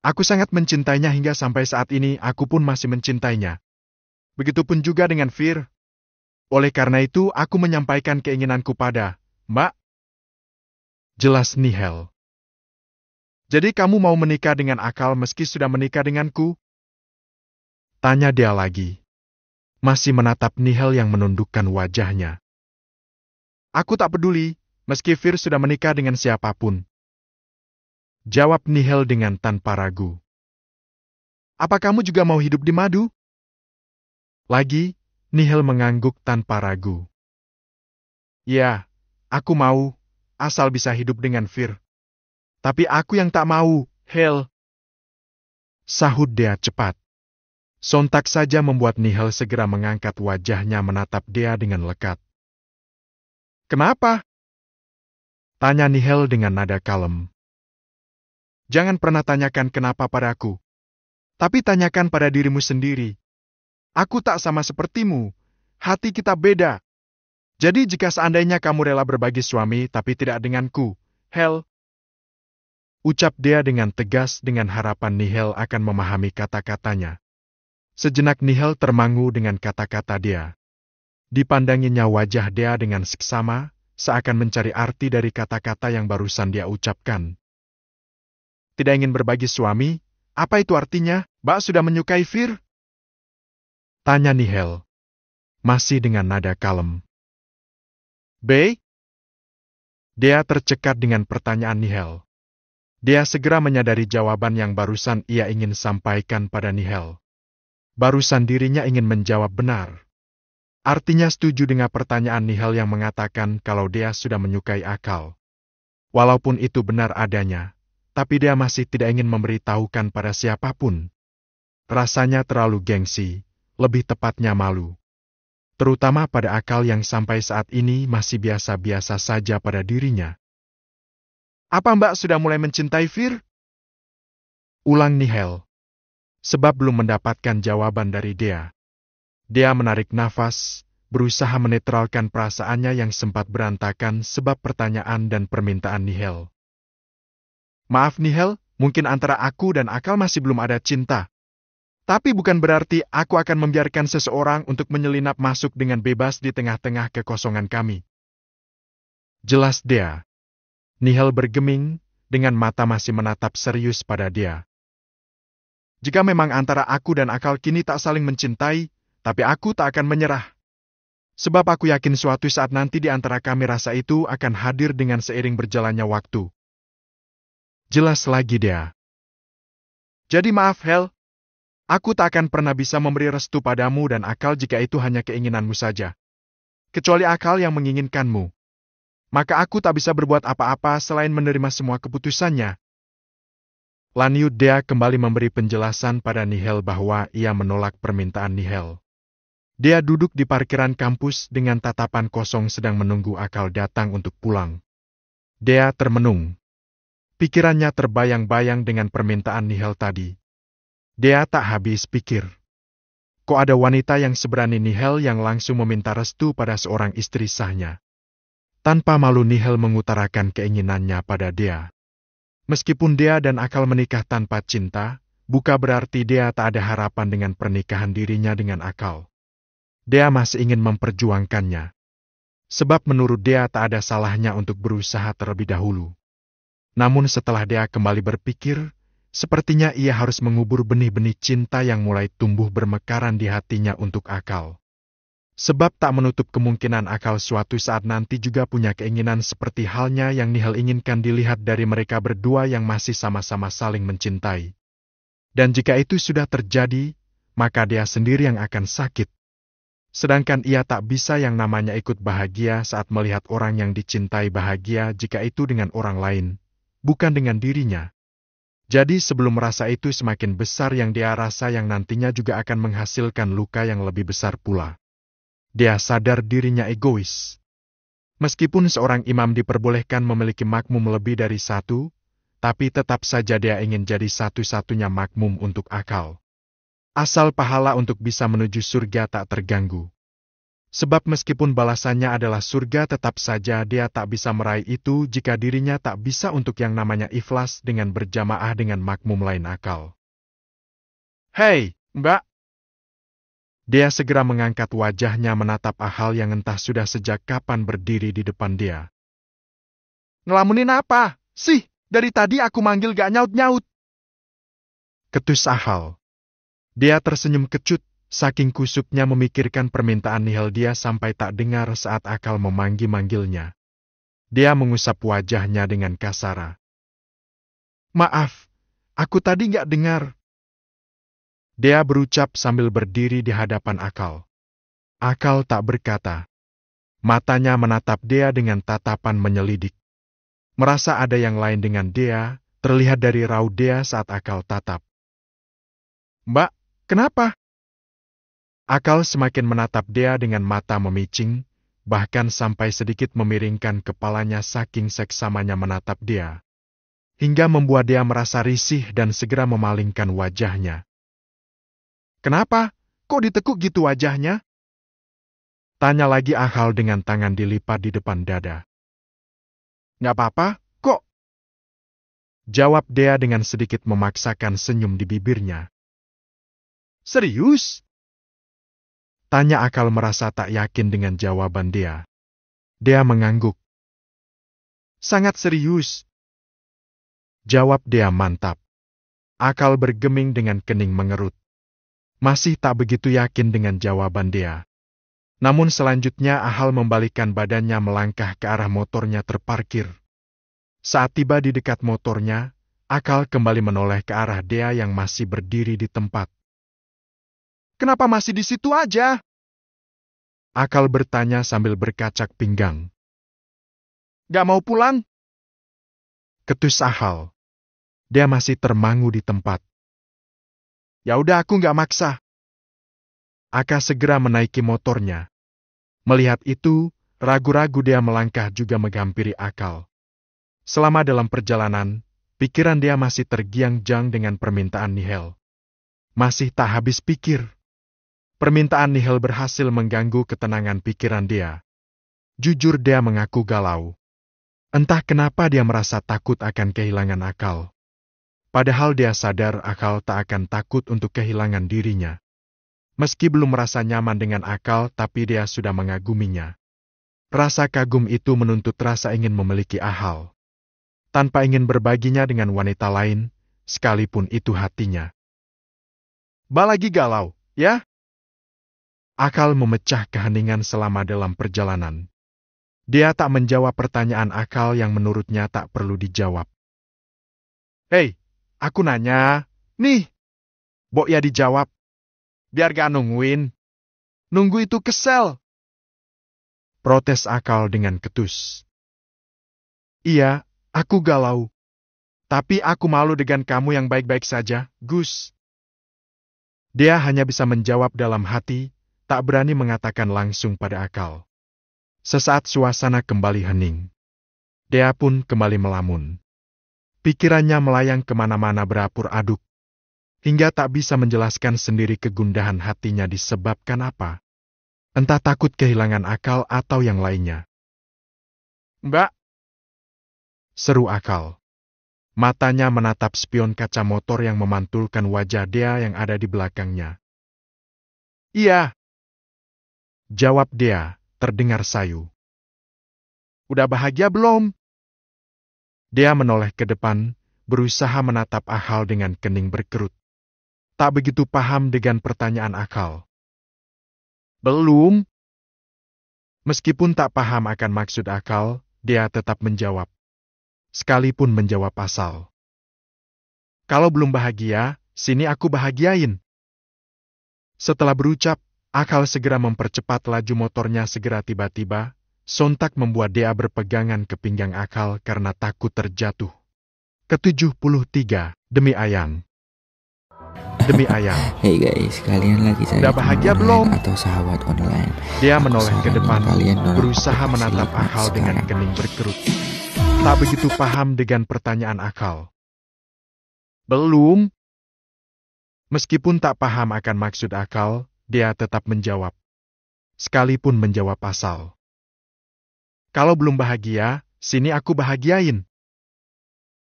Aku sangat mencintainya hingga sampai saat ini aku pun masih mencintainya. Begitupun juga dengan Fir. Oleh karena itu aku menyampaikan keinginanku pada Mbak. Jelas Nihil. Jadi kamu mau menikah dengan akal meski sudah menikah denganku? Tanya dia lagi. Masih menatap Nihil yang menundukkan wajahnya. Aku tak peduli, meski Fir sudah menikah dengan siapapun. Jawab Nihil dengan tanpa ragu. Apa kamu juga mau hidup di madu? Lagi, Nihil mengangguk tanpa ragu. Ya, aku mau, asal bisa hidup dengan Fir. Tapi aku yang tak mau, Hel. Sahut dia cepat. Sontak saja membuat Nihil segera mengangkat wajahnya menatap dia dengan lekat. Kenapa? Tanya Nihil dengan nada kalem. Jangan pernah tanyakan kenapa padaku. Tapi tanyakan pada dirimu sendiri. Aku tak sama sepertimu. Hati kita beda. Jadi jika seandainya kamu rela berbagi suami tapi tidak denganku, Hel. Ucap dia dengan tegas dengan harapan Nihil akan memahami kata-katanya. Sejenak Nihil termangu dengan kata-kata dia. Dipandanginya wajah dia dengan seksama, seakan mencari arti dari kata-kata yang barusan dia ucapkan. Tidak ingin berbagi suami? Apa itu artinya? Mbak sudah menyukai Fir? Tanya Nihil. Masih dengan nada kalem. B? Dia tercekat dengan pertanyaan Nihil. Dia segera menyadari jawaban yang barusan ia ingin sampaikan pada Nihil. Barusan dirinya ingin menjawab benar. Artinya setuju dengan pertanyaan Nihil yang mengatakan kalau dia sudah menyukai akal. Walaupun itu benar adanya, tapi dia masih tidak ingin memberitahukan pada siapapun. Rasanya terlalu gengsi, lebih tepatnya malu. Terutama pada akal yang sampai saat ini masih biasa-biasa saja pada dirinya. Apa Mbak sudah mulai mencintai Fir? Ulang Nihil. Sebab belum mendapatkan jawaban dari dia. Dia menarik nafas, berusaha menetralkan perasaannya yang sempat berantakan sebab pertanyaan dan permintaan Nihil. Maaf Nihil, mungkin antara aku dan akal masih belum ada cinta. Tapi bukan berarti aku akan membiarkan seseorang untuk menyelinap masuk dengan bebas di tengah-tengah kekosongan kami. Jelas dia. Nihil bergeming, dengan mata masih menatap serius pada dia. Jika memang antara aku dan akal kini tak saling mencintai, tapi aku tak akan menyerah. Sebab aku yakin suatu saat nanti di antara kami rasa itu akan hadir dengan seiring berjalannya waktu. Jelas lagi dia. Jadi maaf Hel, aku tak akan pernah bisa memberi restu padamu dan akal jika itu hanya keinginanmu saja. Kecuali akal yang menginginkanmu. Maka aku tak bisa berbuat apa-apa selain menerima semua keputusannya. Lanjut dia kembali memberi penjelasan pada Nihil bahwa ia menolak permintaan Nihil. Dia duduk di parkiran kampus dengan tatapan kosong sedang menunggu akal datang untuk pulang. Dia termenung. Pikirannya terbayang-bayang dengan permintaan Nihil tadi. Dia tak habis pikir. Kok ada wanita yang seberani Nihil yang langsung meminta restu pada seorang istri sahnya? Tanpa malu Nihil mengutarakan keinginannya pada dia. Meskipun dia dan akal menikah tanpa cinta, bukan berarti dia tak ada harapan dengan pernikahan dirinya dengan akal. Dia masih ingin memperjuangkannya. Sebab menurut dia tak ada salahnya untuk berusaha terlebih dahulu. Namun setelah dia kembali berpikir, sepertinya ia harus mengubur benih-benih cinta yang mulai tumbuh bermekaran di hatinya untuk akal. Sebab tak menutup kemungkinan akal suatu saat nanti juga punya keinginan seperti halnya yang Nihil inginkan dilihat dari mereka berdua yang masih sama-sama saling mencintai. Dan jika itu sudah terjadi, maka dia sendiri yang akan sakit. Sedangkan ia tak bisa yang namanya ikut bahagia saat melihat orang yang dicintai bahagia jika itu dengan orang lain, bukan dengan dirinya. Jadi sebelum rasa itu semakin besar yang dia rasa yang nantinya juga akan menghasilkan luka yang lebih besar pula. Dia sadar dirinya egois. Meskipun seorang imam diperbolehkan memiliki makmum lebih dari satu, tapi tetap saja dia ingin jadi satu-satunya makmum untuk akal. Asal pahala untuk bisa menuju surga tak terganggu. Sebab meskipun balasannya adalah surga tetap saja dia tak bisa meraih itu jika dirinya tak bisa untuk yang namanya ikhlas dengan berjamaah dengan makmum lain akal. Hei, Mbak! Dia segera mengangkat wajahnya menatap Ahal yang entah sudah sejak kapan berdiri di depan dia. Ngelamunin apa? Sih, dari tadi aku manggil gak nyaut-nyaut. Ketus Ahal. Dia tersenyum kecut, saking kusupnya memikirkan permintaan Nihil dia sampai tak dengar saat Akal memanggil-manggilnya. Dia mengusap wajahnya dengan kasar. Maaf, aku tadi gak dengar. Dia berucap sambil berdiri di hadapan Akal. Akal tak berkata. Matanya menatap dia dengan tatapan menyelidik. Merasa ada yang lain dengan dia, terlihat dari raut dia saat Akal tatap. Mbak, kenapa? Akal semakin menatap dia dengan mata memicing, bahkan sampai sedikit memiringkan kepalanya saking seksamanya menatap dia. Hingga membuat dia merasa risih dan segera memalingkan wajahnya. Kenapa? Kok ditekuk gitu wajahnya? Tanya lagi Akal dengan tangan dilipat di depan dada. Nggak apa-apa, kok? Jawab dia dengan sedikit memaksakan senyum di bibirnya. Serius? Tanya Akal merasa tak yakin dengan jawaban dia. Dia mengangguk. Sangat serius. Jawab dia mantap. Akal bergeming dengan kening mengerut. Masih tak begitu yakin dengan jawaban dia. Namun selanjutnya Ahal membalikkan badannya melangkah ke arah motornya terparkir. Saat tiba di dekat motornya, Akal kembali menoleh ke arah dia yang masih berdiri di tempat. Kenapa masih di situ aja? Akal bertanya sambil berkacak pinggang. Gak mau pulang? Ketus Ahal. Dia masih termangu di tempat. Ya udah aku gak maksa. Aka segera menaiki motornya. Melihat itu, ragu-ragu dia melangkah juga menghampiri Akal. Selama dalam perjalanan, pikiran dia masih tergiang-giang dengan permintaan Nihil. Masih tak habis pikir. Permintaan Nihil berhasil mengganggu ketenangan pikiran dia. Jujur dia mengaku galau. Entah kenapa dia merasa takut akan kehilangan Akal. Padahal dia sadar Akal tak akan takut untuk kehilangan dirinya. Meski belum merasa nyaman dengan Akal, tapi dia sudah mengaguminya. Rasa kagum itu menuntut rasa ingin memiliki Ahal. Tanpa ingin berbaginya dengan wanita lain, sekalipun itu hatinya. Lagi galau, ya? Akal memecah keheningan selama dalam perjalanan. Dia tak menjawab pertanyaan Akal yang menurutnya tak perlu dijawab. Hei, aku nanya, nih. Bok ya dijawab. Biar gak nungguin. Nunggu itu kesel. Protes Akal dengan ketus. Iya, aku galau. Tapi aku malu dengan kamu yang baik-baik saja, Gus. Dia hanya bisa menjawab dalam hati, tak berani mengatakan langsung pada Akal. Sesaat suasana kembali hening. Dia pun kembali melamun. Pikirannya melayang kemana-mana berapur aduk. Hingga tak bisa menjelaskan sendiri kegundahan hatinya disebabkan apa. Entah takut kehilangan Akal atau yang lainnya. Mbak! Seru Akal. Matanya menatap spion kaca motor yang memantulkan wajah dia yang ada di belakangnya. Iya. Jawab dia, terdengar sayu. Udah bahagia belum? Dia menoleh ke depan, berusaha menatap Akal dengan kening berkerut. Tak begitu paham dengan pertanyaan Akal. Belum. Meskipun tak paham akan maksud Akal, Dea tetap menjawab. Sekalipun menjawab asal. Kalau belum bahagia, sini aku bahagiain. Setelah berucap, Akal segera mempercepat laju motornya segera tiba-tiba, sontak membuat Dea berpegangan ke pinggang Akal karena takut terjatuh. Ke-73, demi Ayang. Demi Ayang. Hey guys, kalian lagi cari Udah bahagia belum? atau sahabat online? Dia menoleh ke depan, kalian berusaha menatap Akal dengan kening berkerut. Tak begitu paham dengan pertanyaan Akal. Belum. Meskipun tak paham akan maksud Akal, dia tetap menjawab. Sekalipun menjawab asal. Kalau belum bahagia, sini aku bahagiain.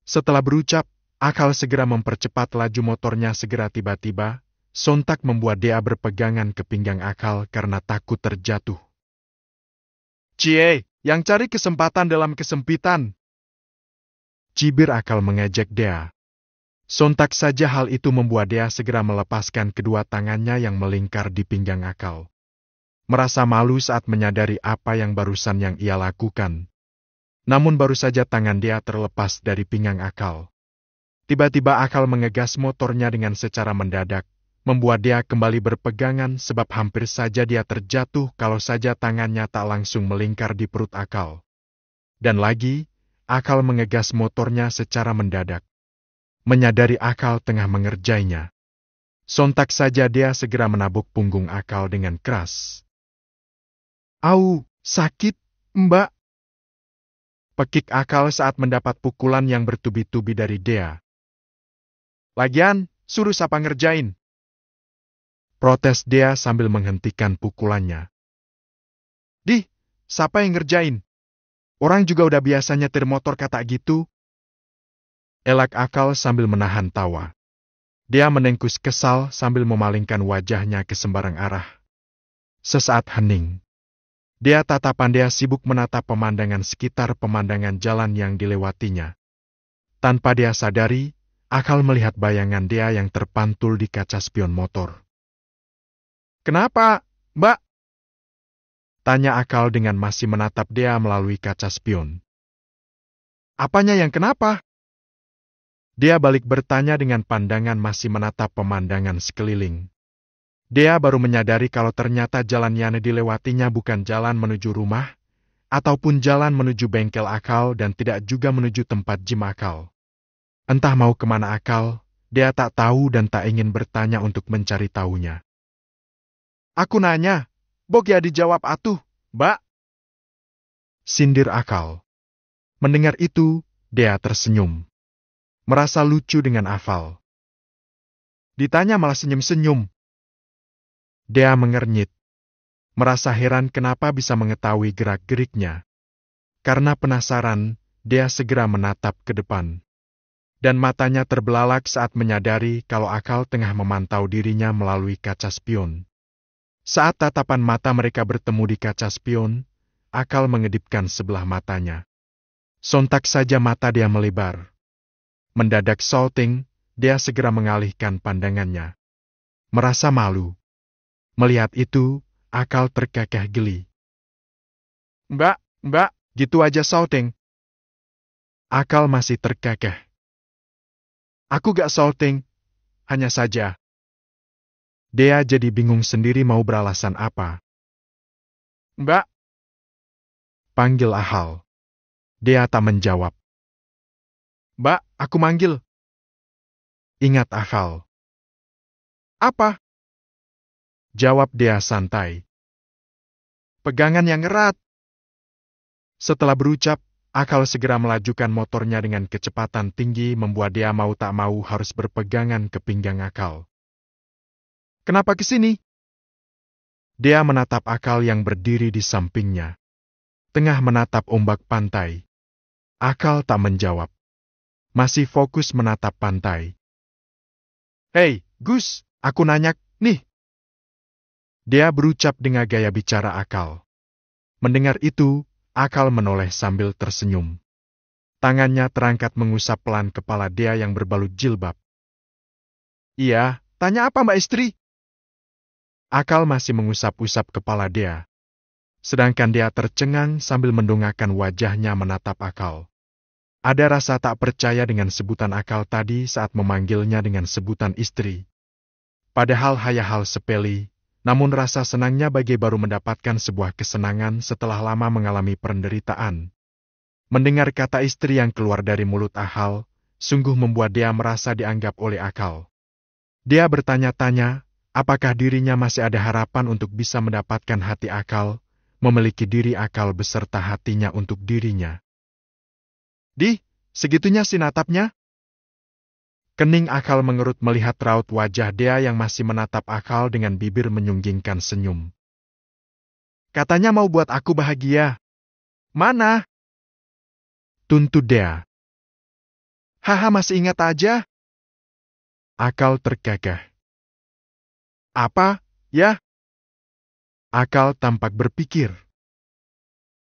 Setelah berucap, Akal segera mempercepat laju motornya segera tiba-tiba, sontak membuat Dea berpegangan ke pinggang Akal karena takut terjatuh. Cie, yang cari kesempatan dalam kesempitan. Cibir Akal mengejek Dea. Sontak saja hal itu membuat Dea segera melepaskan kedua tangannya yang melingkar di pinggang Akal. Merasa malu saat menyadari apa yang barusan yang ia lakukan. Namun baru saja tangan Dea terlepas dari pinggang Akal. Tiba-tiba Akal mengegas motornya dengan secara mendadak, membuat dia kembali berpegangan sebab hampir saja dia terjatuh kalau saja tangannya tak langsung melingkar di perut Akal. Dan lagi, Akal mengegas motornya secara mendadak. Menyadari Akal tengah mengerjainya. Sontak saja dia segera menabuk punggung Akal dengan keras. Au, sakit, Mbak. Pekik Akal saat mendapat pukulan yang bertubi-tubi dari Dea. Lagian, suruh siapa ngerjain? Protes Dea sambil menghentikan pukulannya. Dih, siapa yang ngerjain? Orang juga udah biasa nyetir motor kata gitu. Elak Akal sambil menahan tawa. Dia menengkus kesal sambil memalingkan wajahnya ke sembarang arah. Sesaat hening. Tatapan dia sibuk menatap pemandangan sekitar pemandangan jalan yang dilewatinya. Tanpa dia sadari, Akal melihat bayangan dia yang terpantul di kaca spion motor. Kenapa, Mbak? Tanya Akal dengan masih menatap dia melalui kaca spion. Apanya yang kenapa? Dia balik bertanya dengan pandangan masih menatap pemandangan sekeliling. Dia baru menyadari kalau ternyata jalan yang dilewatinya bukan jalan menuju rumah, ataupun jalan menuju bengkel Akal dan tidak juga menuju tempat gym Akal. Entah mau kemana Akal, dia tak tahu dan tak ingin bertanya untuk mencari tahunya. Aku nanya, bok ya dijawab atuh, Mbak. Sindir Akal. Mendengar itu, dia tersenyum. Merasa lucu dengan Afal. Ditanya malah senyum-senyum. Dia mengernyit. Merasa heran kenapa bisa mengetahui gerak-geriknya. Karena penasaran, dia segera menatap ke depan. Dan matanya terbelalak saat menyadari kalau Akal tengah memantau dirinya melalui kaca spion. Saat tatapan mata mereka bertemu di kaca spion, Akal mengedipkan sebelah matanya. Sontak saja mata dia melebar. Mendadak shouting, dia segera mengalihkan pandangannya. Merasa malu. Melihat itu, Akal terkekeh geli. Mbak, gitu aja shouting. Akal masih terkekeh. Aku gak shouting, hanya saja. Dia jadi bingung sendiri mau beralasan apa. Mbak. Panggil Ahal. Dia tak menjawab. Mbak, aku manggil. Ingat Ahal. Apa? Jawab dia santai. Pegangan yang erat. Setelah berucap, Akal segera melajukan motornya dengan kecepatan tinggi membuat dia mau tak mau harus berpegangan ke pinggang Akal. Kenapa ke sini? Dia menatap Akal yang berdiri di sampingnya. Tengah menatap ombak pantai. Akal tak menjawab. Masih fokus menatap pantai. Hei, Gus, aku nanya, nih. Dia berucap dengan gaya bicara Akal. Mendengar itu, Akal menoleh sambil tersenyum. Tangannya terangkat mengusap pelan kepala dia yang berbalut jilbab. Iya, tanya apa Mbak Istri? Akal masih mengusap-usap kepala dia. Sedangkan dia tercengang sambil mendongakkan wajahnya menatap Akal. Ada rasa tak percaya dengan sebutan Akal tadi saat memanggilnya dengan sebutan istri. Padahal hanya hal sepele, namun rasa senangnya bagai baru mendapatkan sebuah kesenangan setelah lama mengalami penderitaan. Mendengar kata istri yang keluar dari mulut Akal, sungguh membuat dia merasa dianggap oleh Akal. Dia bertanya-tanya, apakah dirinya masih ada harapan untuk bisa mendapatkan hati Akal, memiliki diri Akal beserta hatinya untuk dirinya. Segitunya si natapnya? Kening Akal mengerut melihat raut wajah dia yang masih menatap Akal dengan bibir menyunggingkan senyum. Katanya mau buat aku bahagia. Mana? Tuntut dia. Haha, masih ingat aja? Akal tergagah. Apa, ya? Akal tampak berpikir.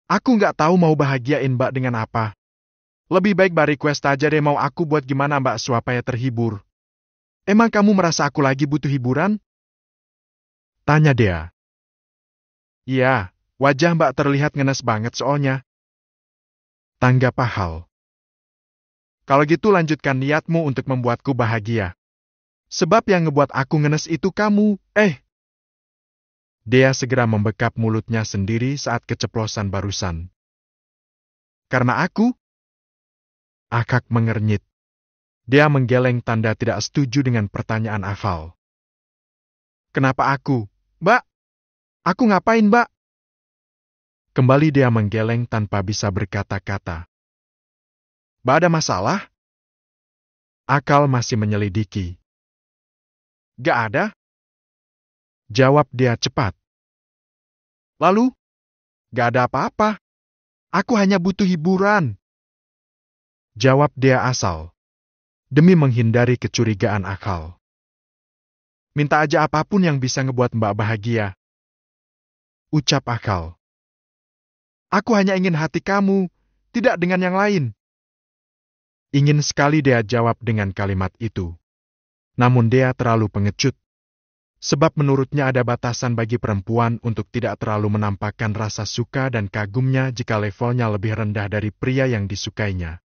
Aku nggak tahu mau bahagiain Mbak dengan apa. Lebih baik Mbak request aja deh mau aku buat gimana Mbak supaya terhibur. Emang kamu merasa aku lagi butuh hiburan? Tanya dia. Iya, wajah Mbak terlihat ngenes banget soalnya. Tanggap Akal. Kalau gitu lanjutkan niatmu untuk membuatku bahagia. Sebab yang ngebuat aku ngenes itu kamu, Dia segera membekap mulutnya sendiri saat keceplosan barusan. Karena aku? Akak mengernyit. Dia menggeleng tanda tidak setuju dengan pertanyaan Akal. Kenapa aku? Mbak? Aku ngapain, Mbak? Kembali dia menggeleng tanpa bisa berkata-kata. Mbak ada masalah? Akal masih menyelidiki. Gak ada? Jawab dia cepat. Lalu? Gak ada apa-apa. Aku hanya butuh hiburan. Jawab dia asal. Demi menghindari kecurigaan Akal. Minta aja apapun yang bisa ngebuat Mbak bahagia. Ucap Akal. Aku hanya ingin hati kamu, tidak dengan yang lain. Ingin sekali dia jawab dengan kalimat itu. Namun dia terlalu pengecut. Sebab menurutnya ada batasan bagi perempuan untuk tidak terlalu menampakkan rasa suka dan kagumnya jika levelnya lebih rendah dari pria yang disukainya.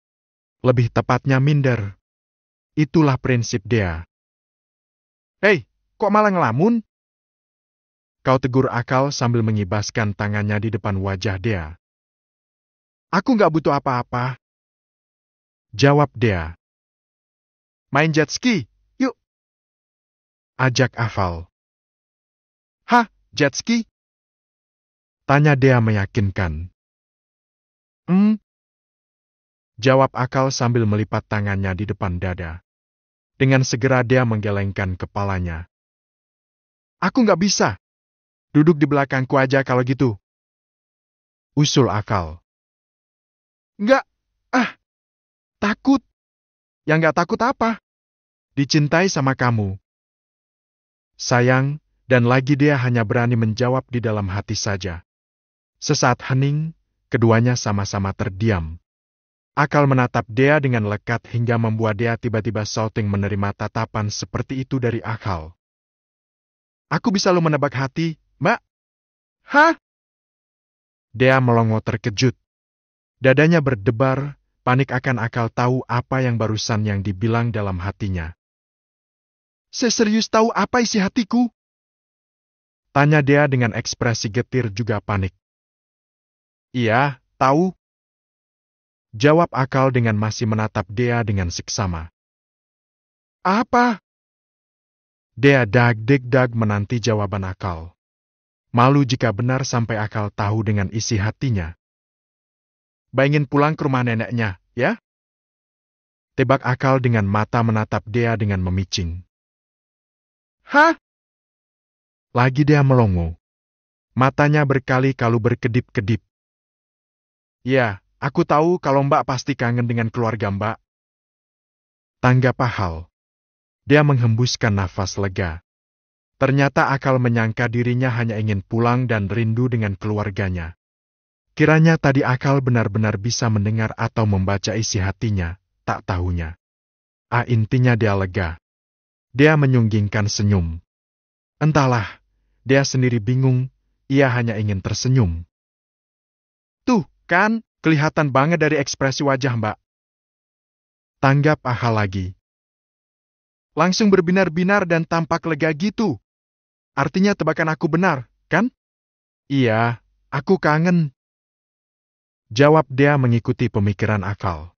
Lebih tepatnya minder. Itulah prinsip dia. Hei, kok malah ngelamun? Kau tegur Akal sambil mengibaskan tangannya di depan wajah dia. Aku nggak butuh apa-apa. Jawab dia. Main jet ski, yuk. Ajak Akal. Hah, jet ski? Tanya dia meyakinkan. Jawab Akal sambil melipat tangannya di depan dada. Dengan segera dia menggelengkan kepalanya. Aku nggak bisa. Duduk di belakangku aja kalau gitu. Usul Akal. Nggak, takut. Yang nggak takut apa? Dicintai sama kamu. Sayang, dan lagi dia hanya berani menjawab di dalam hati saja. Sesaat hening, keduanya sama-sama terdiam. Akal menatap dia dengan lekat hingga membuat dia tiba-tiba shouting menerima tatapan seperti itu dari Akal. Aku bisa lo menebak hati, Mbak? Hah? Dia melongo terkejut. Dadanya berdebar, panik akan Akal tahu apa yang barusan yang dibilang dalam hatinya. Saya serius tahu apa isi hatiku? Tanya dia dengan ekspresi getir juga panik. Iya, tahu. Jawab Akal dengan masih menatap dia dengan seksama. Apa? Dia dag-deg-dag menanti jawaban Akal. Malu jika benar sampai Akal tahu dengan isi hatinya. Ingin pulang ke rumah neneknya, ya? Tebak Akal dengan mata menatap dia dengan memicing. Hah? Lagi dia melongo. Matanya berkali-kali berkedip-kedip. Ya, aku tahu kalau Mbak pasti kangen dengan keluarga Mbak. Tanggap Akal. Dia menghembuskan nafas lega. Ternyata Akal menyangka dirinya hanya ingin pulang dan rindu dengan keluarganya. Kiranya tadi Akal benar-benar bisa mendengar atau membaca isi hatinya, tak tahunya. Intinya dia lega. Dia menyunggingkan senyum. Entahlah, dia sendiri bingung, ia hanya ingin tersenyum. Tuh, kan, kelihatan banget dari ekspresi wajah Mbak. Tanggap Akal lagi. Langsung berbinar-binar dan tampak lega gitu. Artinya tebakan aku benar, kan? Iya, aku kangen. Jawab Dea mengikuti pemikiran Akal.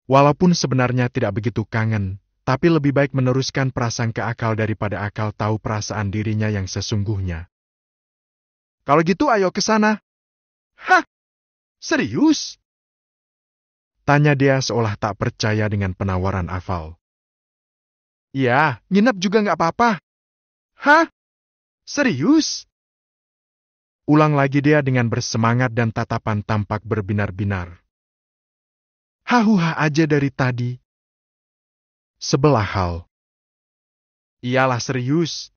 Walaupun sebenarnya tidak begitu kangen, tapi lebih baik meneruskan prasangka Akal daripada Akal tahu perasaan dirinya yang sesungguhnya. Kalau gitu ayo ke sana. Hah? Serius? Tanya Dea seolah tak percaya dengan penawaran Akal. Iya, nginep juga nggak apa-apa. Hah? Serius? Ulang lagi Dea dengan bersemangat dan tatapan tampak berbinar-binar. Hahuha aja dari tadi. Sebelah hal. Iyalah serius.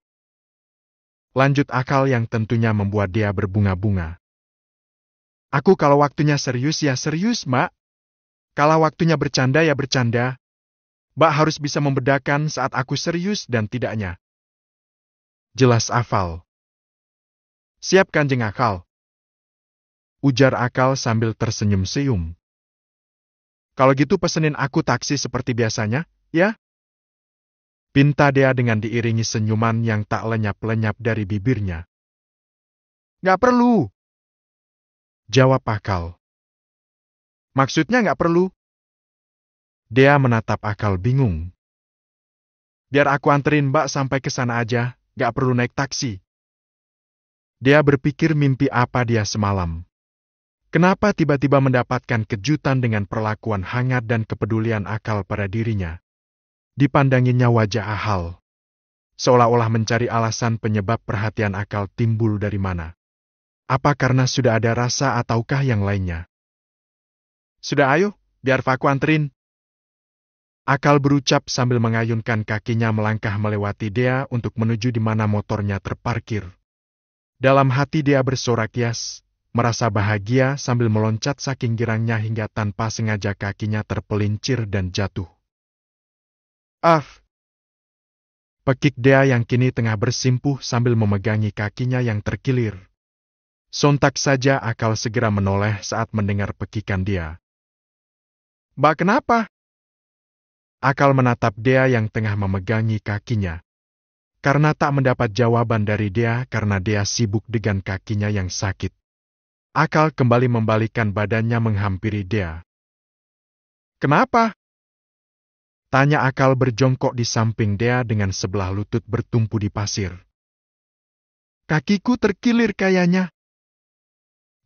Lanjut Akal yang tentunya membuat Dea berbunga-bunga. Aku kalau waktunya serius ya serius, Mbak. Kalau waktunya bercanda ya bercanda. Mbak harus bisa membedakan saat aku serius dan tidaknya. Jelas Akal. Siap Kanjeng Akal. Ujar Akal sambil tersenyum-senyum. Kalau gitu pesenin aku taksi seperti biasanya, ya? Pinta Dea dengan diiringi senyuman yang tak lenyap-lenyap dari bibirnya. Nggak perlu. Jawab Akal. Maksudnya nggak perlu? Dea menatap Akal bingung. Biar aku anterin Mbak sampai ke sana aja, nggak perlu naik taksi. Dea berpikir mimpi apa dia semalam. Kenapa tiba-tiba mendapatkan kejutan dengan perlakuan hangat dan kepedulian Akal pada dirinya? Dipandanginya wajah Akal, seolah-olah mencari alasan penyebab perhatian Akal timbul dari mana. Apa karena sudah ada rasa ataukah yang lainnya? Sudah ayo, biar aku anterin. Akal berucap sambil mengayunkan kakinya melangkah melewati Dea untuk menuju di mana motornya terparkir. Dalam hati Dea bersorak hias, merasa bahagia sambil meloncat saking girangnya hingga tanpa sengaja kakinya terpelincir dan jatuh. Pekik Dea yang kini tengah bersimpuh sambil memegangi kakinya yang terkilir. Sontak saja Akal segera menoleh saat mendengar pekikan Dea. Mbak kenapa? Akal menatap Dea yang tengah memegangi kakinya. Karena tak mendapat jawaban dari Dea karena Dea sibuk dengan kakinya yang sakit. Akal kembali membalikkan badannya menghampiri Dea. Kenapa? Tanya Akal berjongkok di samping Dea dengan sebelah lutut bertumpu di pasir. Kakiku terkilir kayaknya.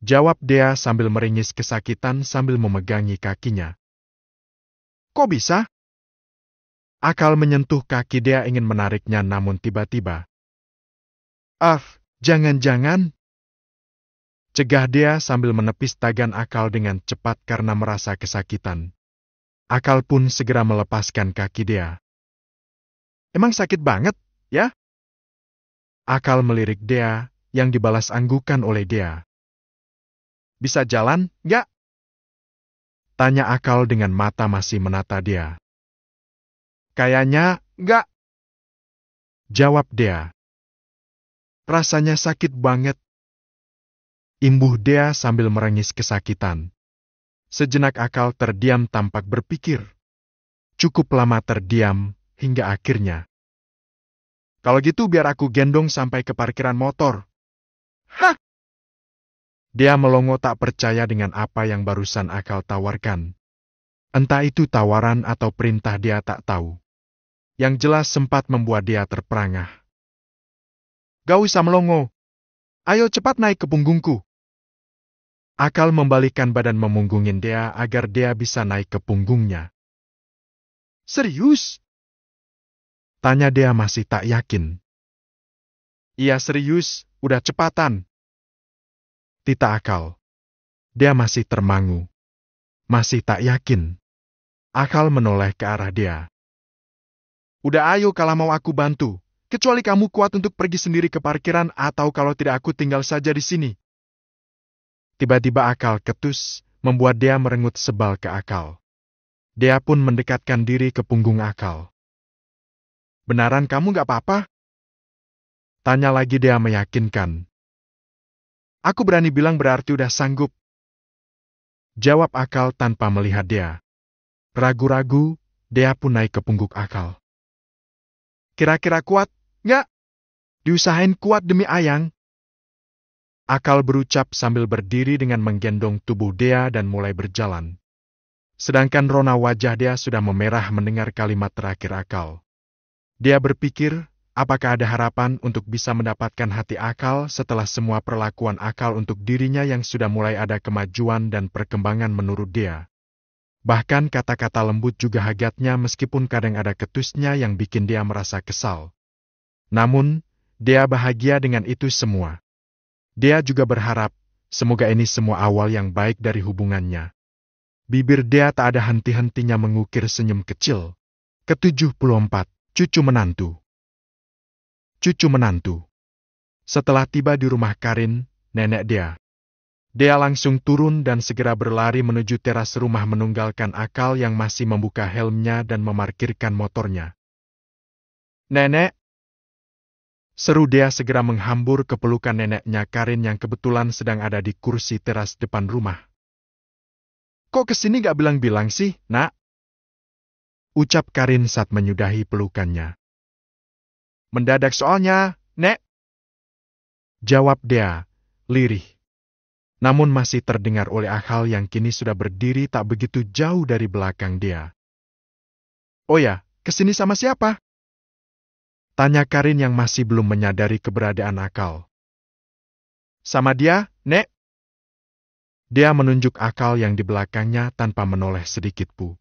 Jawab Dea sambil meringis kesakitan sambil memegangi kakinya. Kok bisa? Akal menyentuh kaki Dea ingin menariknya namun tiba-tiba. Jangan-jangan. Cegah Dea sambil menepis tangan Akal dengan cepat karena merasa kesakitan. Akal pun segera melepaskan kaki Dea. Emang sakit banget, ya? Akal melirik Dea yang dibalas anggukan oleh Dea. Bisa jalan, nggak? Tanya Akal dengan mata masih menata Dea. Kayaknya nggak. Jawab Dea. Rasanya sakit banget. Imbuh Dea sambil merengis kesakitan. Sejenak Akal terdiam tampak berpikir. Cukup lama terdiam hingga akhirnya. Kalau gitu biar aku gendong sampai ke parkiran motor. Hah? Dea melongo tak percaya dengan apa yang barusan Akal tawarkan. Entah itu tawaran atau perintah Dea tak tahu. Yang jelas sempat membuat Dea terperangah. Gak usah melongo. Ayo cepat naik ke punggungku. Akal membalikkan badan memunggungin Dea agar Dea bisa naik ke punggungnya. Serius? Tanya Dea masih tak yakin. Iya serius, udah cepatan. Tita Akal. Dea masih termangu. Masih tak yakin. Akal menoleh ke arah Dea. Udah ayo kalau mau aku bantu. Kecuali kamu kuat untuk pergi sendiri ke parkiran atau kalau tidak aku tinggal saja di sini. Tiba-tiba Akal ketus, membuat Dea merengut sebal ke Akal. Dea pun mendekatkan diri ke punggung Akal. Benaran kamu gak apa-apa? Tanya lagi Dea meyakinkan. Aku berani bilang berarti udah sanggup. Jawab Akal tanpa melihat Dea. Ragu-ragu, Dea pun naik ke pungguk Akal. Kira-kira kuat, nggak? Diusahain kuat demi Ayang. Akal berucap sambil berdiri dengan menggendong tubuh Dea dan mulai berjalan. Sedangkan rona wajah Dea sudah memerah mendengar kalimat terakhir Akal. Dia berpikir, apakah ada harapan untuk bisa mendapatkan hati Akal setelah semua perlakuan Akal untuk dirinya yang sudah mulai ada kemajuan dan perkembangan menurut dia. Bahkan kata-kata lembut juga hagatnya meskipun kadang ada ketusnya yang bikin dia merasa kesal. Namun, dia bahagia dengan itu semua. Dia juga berharap, semoga ini semua awal yang baik dari hubungannya. Bibir Dea tak ada henti-hentinya mengukir senyum kecil. Ke-74, cucu menantu. Cucu menantu. Setelah tiba di rumah Karin, nenek Dea. Dea langsung turun dan segera berlari menuju teras rumah menunggalkan Akal yang masih membuka helmnya dan memarkirkan motornya. Nenek! Seru Dea segera menghambur ke pelukan neneknya Karin yang kebetulan sedang ada di kursi teras depan rumah. Kok kesini gak bilang-bilang sih, nak? Ucap Karin saat menyudahi pelukannya. Mendadak soalnya, Nek. Jawab Dea, lirih. Namun masih terdengar oleh Akal yang kini sudah berdiri tak begitu jauh dari belakang Dea. Oh ya, kesini sama siapa? Tanya Karin yang masih belum menyadari keberadaan Akal. Sama dia, Nek. Dia menunjuk Akal yang di belakangnya tanpa menoleh sedikit pun.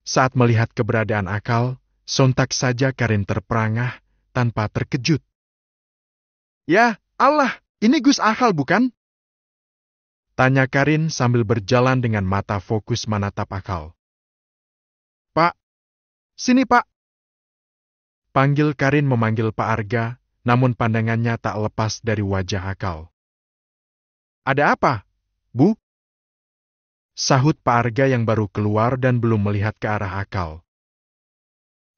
Saat melihat keberadaan Akal, sontak saja Karin terperangah tanpa terkejut. Ya, Allah, ini Gus Akal bukan? Tanya Karin sambil berjalan dengan mata fokus menatap Akal. Pak, sini Pak. Panggil Karin memanggil Pak Arga, namun pandangannya tak lepas dari wajah Akal. Ada apa, Bu? Sahut Pak Arga yang baru keluar dan belum melihat ke arah Akal.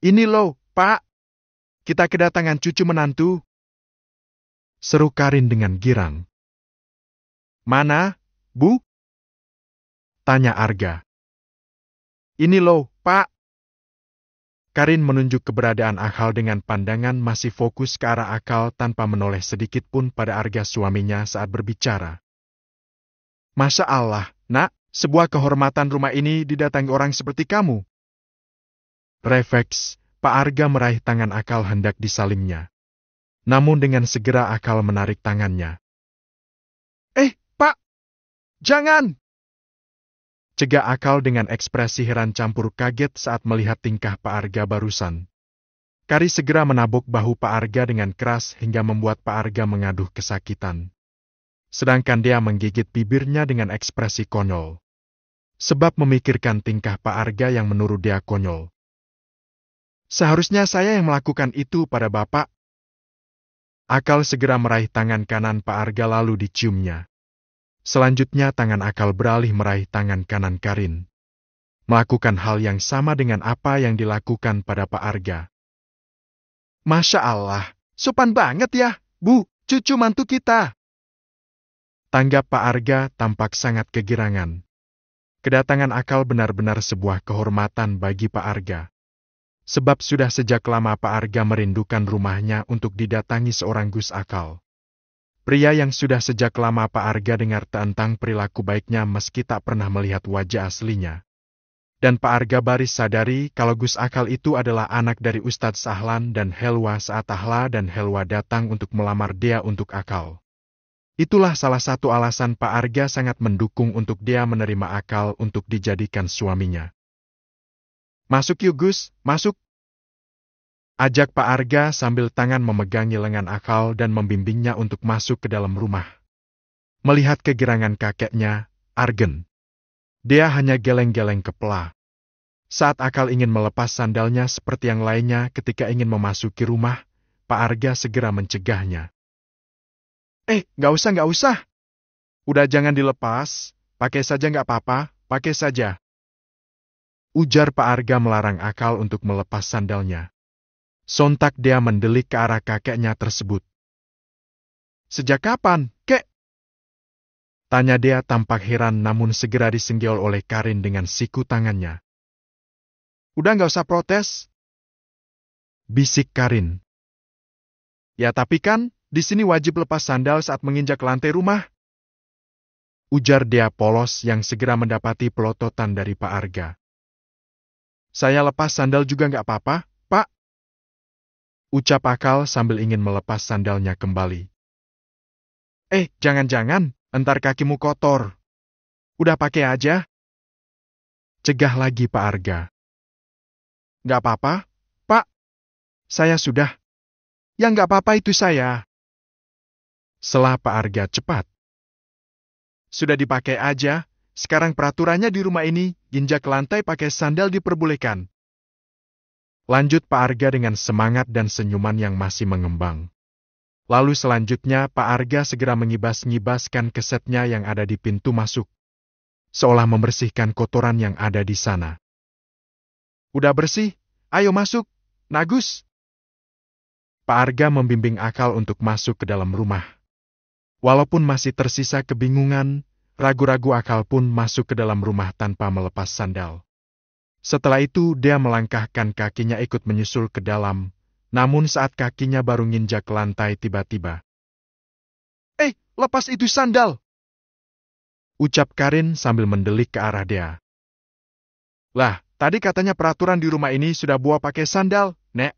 Ini loh, Pak. Kita kedatangan cucu menantu. Seru Karin dengan girang. Mana, Bu? Tanya Arga. Ini loh, Pak. Karin menunjuk keberadaan Akal dengan pandangan masih fokus ke arah Akal tanpa menoleh sedikit pun pada Arga suaminya saat berbicara. Masya Allah, nak, sebuah kehormatan rumah ini didatangi orang seperti kamu. Refleks, Pak Arga meraih tangan Akal hendak disalimnya. Namun dengan segera Akal menarik tangannya. Pak, jangan! Cegah Akal dengan ekspresi heran campur kaget saat melihat tingkah Pak Arga barusan. Kari segera menabuk bahu Pak Arga dengan keras hingga membuat Pak Arga mengaduh kesakitan. Sedangkan dia menggigit bibirnya dengan ekspresi konyol. Sebab memikirkan tingkah Pak Arga yang menurut dia konyol. Seharusnya saya yang melakukan itu pada Bapak. Akal segera meraih tangan kanan Pak Arga lalu diciumnya. Selanjutnya tangan Akal beralih meraih tangan kanan Karin. Melakukan hal yang sama dengan apa yang dilakukan pada Pak Arga. Masya Allah, sopan banget ya, Bu, cucu mantu kita. Tanggap Pak Arga tampak sangat kegirangan. Kedatangan Akal benar-benar sebuah kehormatan bagi Pak Arga. Sebab sudah sejak lama Pak Arga merindukan rumahnya untuk didatangi seorang Gus Akal. Pria yang sudah sejak lama Pak Arga dengar tentang perilaku baiknya meski tak pernah melihat wajah aslinya. Dan Pak Arga baris sadari kalau Gus Akal itu adalah anak dari Ustadz Sahlan dan Helwa saat Ahla dan Helwa datang untuk melamar dia untuk Akal. Itulah salah satu alasan Pak Arga sangat mendukung untuk dia menerima Akal untuk dijadikan suaminya. Masuk yuk Gus, masuk. Ajak Pak Arga sambil tangan memegangi lengan Akal dan membimbingnya untuk masuk ke dalam rumah. Melihat kegirangan kakeknya, Argen. Dia hanya geleng-geleng kepala. Saat Akal ingin melepas sandalnya seperti yang lainnya ketika ingin memasuki rumah, Pak Arga segera mencegahnya. Nggak usah. Udah jangan dilepas, pakai saja nggak apa-apa, pakai saja. Ujar Pak Arga melarang Akal untuk melepas sandalnya. Sontak dia mendelik ke arah kakeknya tersebut. Sejak kapan, Kek? Tanya Dea tampak heran namun segera disenggol oleh Karin dengan siku tangannya. Udah nggak usah protes, bisik Karin. Ya tapi kan, di sini wajib lepas sandal saat menginjak lantai rumah. Ujar Dea polos yang segera mendapati pelototan dari Pak Arga. Saya lepas sandal juga nggak apa-apa, Pak. Ucap Akal sambil ingin melepas sandalnya kembali. Jangan-jangan, entar kakimu kotor. Udah pakai aja. Cegah lagi Pak Arga. Nggak apa-apa, Pak. Saya sudah. Ya nggak apa-apa itu saya. Selah Pak Arga cepat. Sudah dipakai aja, sekarang peraturannya di rumah ini, injak lantai pakai sandal diperbolehkan. Lanjut Pak Arga dengan semangat dan senyuman yang masih mengembang. Lalu selanjutnya Pak Arga segera mengibas-ngibaskan kesetnya yang ada di pintu masuk. Seolah membersihkan kotoran yang ada di sana. Udah bersih, ayo masuk, Nagus. Pak Arga membimbing Akal untuk masuk ke dalam rumah. Walaupun masih tersisa kebingungan, ragu-ragu Akal pun masuk ke dalam rumah tanpa melepas sandal. Setelah itu dia melangkahkan kakinya ikut menyusul ke dalam, namun saat kakinya baru nginjak lantai tiba-tiba. Lepas itu sandal! Ucap Karin sambil mendelik ke arah Dea. Lah, tadi katanya peraturan di rumah ini sudah bawa pakai sandal, Nek.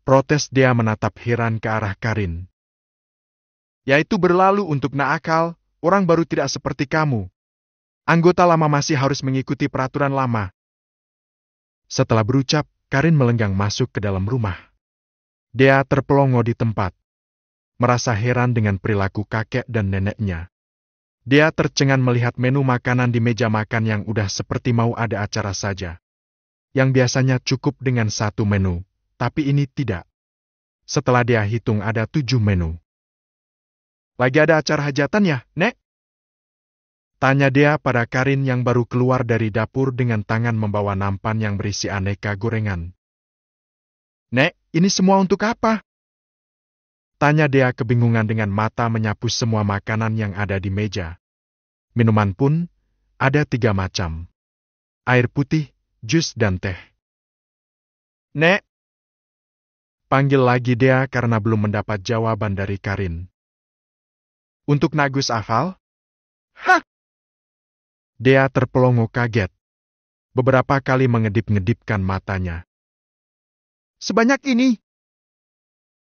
Protes Dea menatap heran ke arah Karin. Yaitu berlalu untuk Akal, orang baru tidak seperti kamu. Anggota lama masih harus mengikuti peraturan lama. Setelah berucap, Karin melenggang masuk ke dalam rumah. Dea terpelongo di tempat. Merasa heran dengan perilaku kakek dan neneknya. Dea tercengang melihat menu makanan di meja makan yang udah seperti mau ada acara saja. Yang biasanya cukup dengan satu menu, tapi ini tidak. Setelah dia hitung ada 7 menu. Lagi ada acara hajatan ya, Nek? Tanya Dea pada Karin yang baru keluar dari dapur dengan tangan membawa nampan yang berisi aneka gorengan. Nek, ini semua untuk apa? Tanya Dea kebingungan dengan mata menyapu semua makanan yang ada di meja. Minuman pun ada 3 macam. Air putih, jus dan teh. Nek! Panggil lagi Dea karena belum mendapat jawaban dari Karin. Untuk Nagus Afal? Hah! Dea terpelongo kaget. Beberapa kali mengedip-ngedipkan matanya. Sebanyak ini?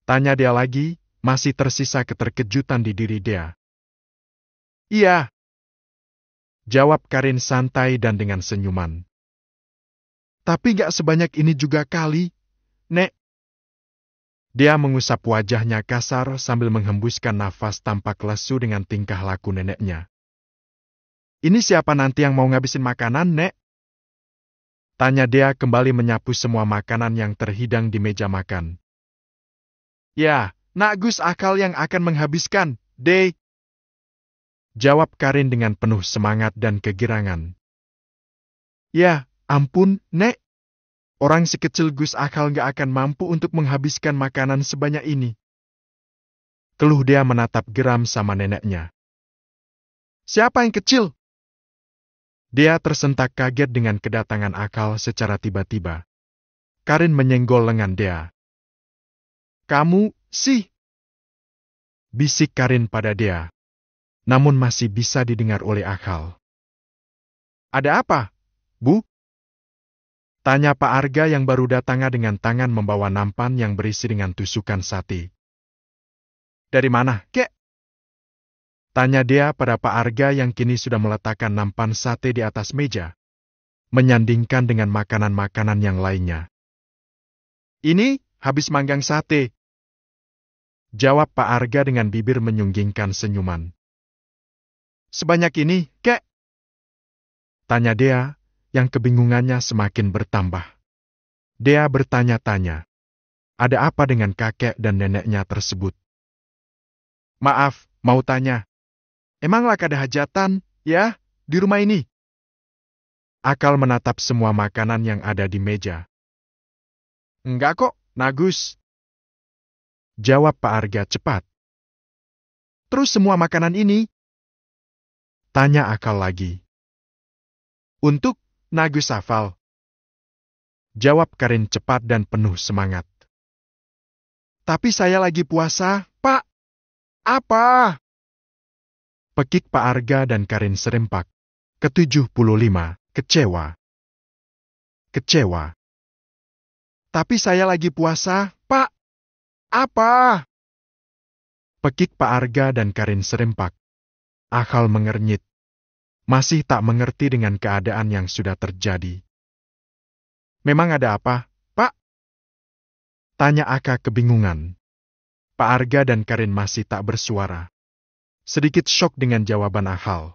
Tanya Dea lagi, masih tersisa keterkejutan di diri Dea. Iya. Jawab Karin santai dan dengan senyuman. Tapi gak sebanyak ini juga kali, Nek. Dia mengusap wajahnya kasar sambil menghembuskan nafas tampak lesu dengan tingkah laku neneknya. Ini siapa nanti yang mau ngabisin makanan, Nek? Tanya Dea kembali menyapu semua makanan yang terhidang di meja makan. Ya, Nagus Akal yang akan menghabiskan, Dek. Jawab Karin dengan penuh semangat dan kegirangan. Ya, ampun, Nek. Orang sekecil Gus Akal gak akan mampu untuk menghabiskan makanan sebanyak ini. Keluh Dea menatap geram sama neneknya. Siapa yang kecil? Dea tersentak kaget dengan kedatangan Akal secara tiba-tiba. Karin menyenggol lengan Dea. Kamu, sih? Bisik Karin pada Dea. Namun masih bisa didengar oleh Akal. Ada apa, Bu? Tanya Pak Arga yang baru datang dengan tangan membawa nampan yang berisi dengan tusukan sate. Dari mana, Kek? Tanya Dea pada Pak Arga yang kini sudah meletakkan nampan sate di atas meja, menyandingkan dengan makanan-makanan yang lainnya. Ini habis manggang sate. Jawab Pak Arga dengan bibir menyunggingkan senyuman. Sebanyak ini, Kek? Tanya Dea, yang kebingungannya semakin bertambah. Dea bertanya-tanya, ada apa dengan kakek dan neneknya tersebut? Maaf, mau tanya. Emang lak ada hajatan, ya, di rumah ini? Akal menatap semua makanan yang ada di meja. Enggak kok, Nagus. Jawab Pak Arga cepat. Terus semua makanan ini, Tanya Akal lagi. Untuk Nagus hafal. Jawab Karin cepat dan penuh semangat. Tapi saya lagi puasa, Pak. Apa? Pekik Pak Arga dan Karin serempak. Ke-75, kecewa. Kecewa. Tapi saya lagi puasa, Pak. Apa? Pekik Pak Arga dan Karin serempak. Akal mengernyit. Masih tak mengerti dengan keadaan yang sudah terjadi. Memang ada apa, Pak? Tanya Aka kebingungan. Pak Arga dan Karin masih tak bersuara. Sedikit syok dengan jawaban Akal.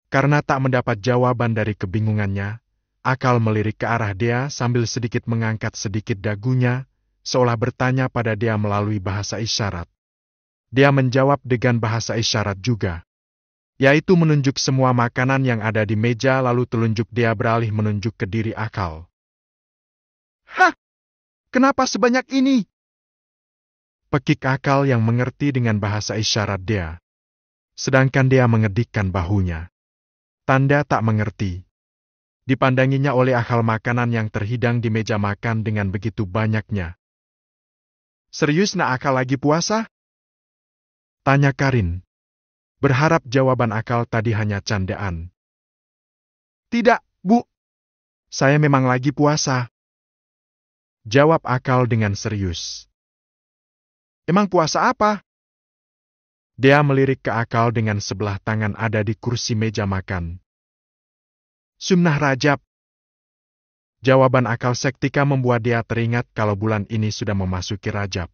Karena tak mendapat jawaban dari kebingungannya, Akal melirik ke arah Dea sambil sedikit mengangkat sedikit dagunya, seolah bertanya pada Dea melalui bahasa isyarat. Dia menjawab dengan bahasa isyarat juga, yaitu menunjuk semua makanan yang ada di meja lalu telunjuk Dea beralih menunjuk ke diri Akal. Hah? Kenapa sebanyak ini? Pekik Akal yang mengerti dengan bahasa isyarat Dea. Sedangkan Dea mengedikkan bahunya. Tanda tak mengerti. Dipandanginya oleh Akal makanan yang terhidang di meja makan dengan begitu banyaknya. Serius nak Akal lagi puasa? Tanya Karin. Berharap jawaban Akal tadi hanya candaan. Tidak, Bu. Saya memang lagi puasa. Jawab Akal dengan serius. Emang puasa apa? Dia melirik ke Akal dengan sebelah tangan ada di kursi meja makan. Sunnah Rajab. Jawaban Akal seketika membuat dia teringat kalau bulan ini sudah memasuki Rajab.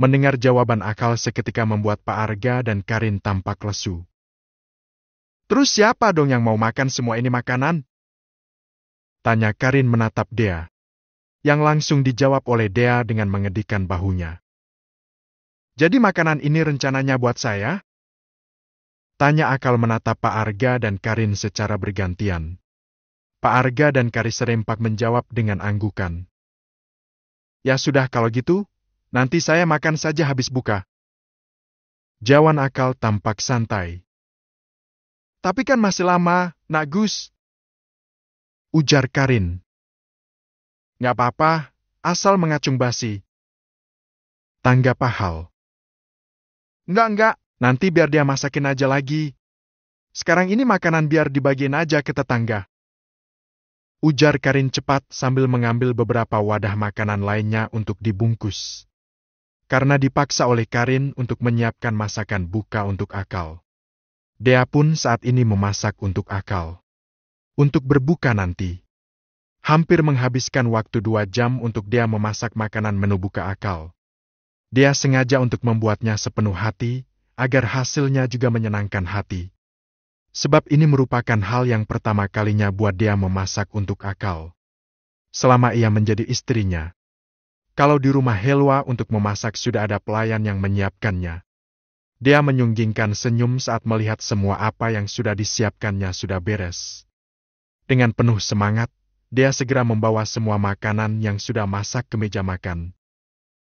Mendengar jawaban Akal seketika membuat Pak Arga dan Karin tampak lesu. Terus siapa dong yang mau makan semua ini makanan? Tanya Karin menatap Dea. Yang langsung dijawab oleh Dea dengan mengedikkan bahunya. Jadi makanan ini rencananya buat saya? Tanya Akal menatap Pak Arga dan Karin secara bergantian. Pak Arga dan Karin serempak menjawab dengan anggukan. Ya sudah kalau gitu, nanti saya makan saja habis buka. Jawan Akal tampak santai. Tapi kan masih lama, Nak Gus. Ujar Karin. Nggak apa-apa, asal mengacung basi. Tanggap Ahal. Enggak, nanti biar dia masakin aja lagi. Sekarang ini makanan biar dibagiin aja ke tetangga. Ujar Karin cepat sambil mengambil beberapa wadah makanan lainnya untuk dibungkus. Karena dipaksa oleh Karin untuk menyiapkan masakan buka untuk Akal. Dea pun saat ini memasak untuk Akal. Untuk berbuka nanti. Hampir menghabiskan waktu 2 jam untuk dia memasak makanan menu buka Akal. Dia sengaja untuk membuatnya sepenuh hati, agar hasilnya juga menyenangkan hati. Sebab ini merupakan hal yang pertama kalinya buat dia memasak untuk Akal. Selama ia menjadi istrinya. Kalau di rumah Helwa untuk memasak sudah ada pelayan yang menyiapkannya. Dia menyunggingkan senyum saat melihat semua apa yang sudah disiapkannya sudah beres. Dengan penuh semangat, dia segera membawa semua makanan yang sudah masak ke meja makan.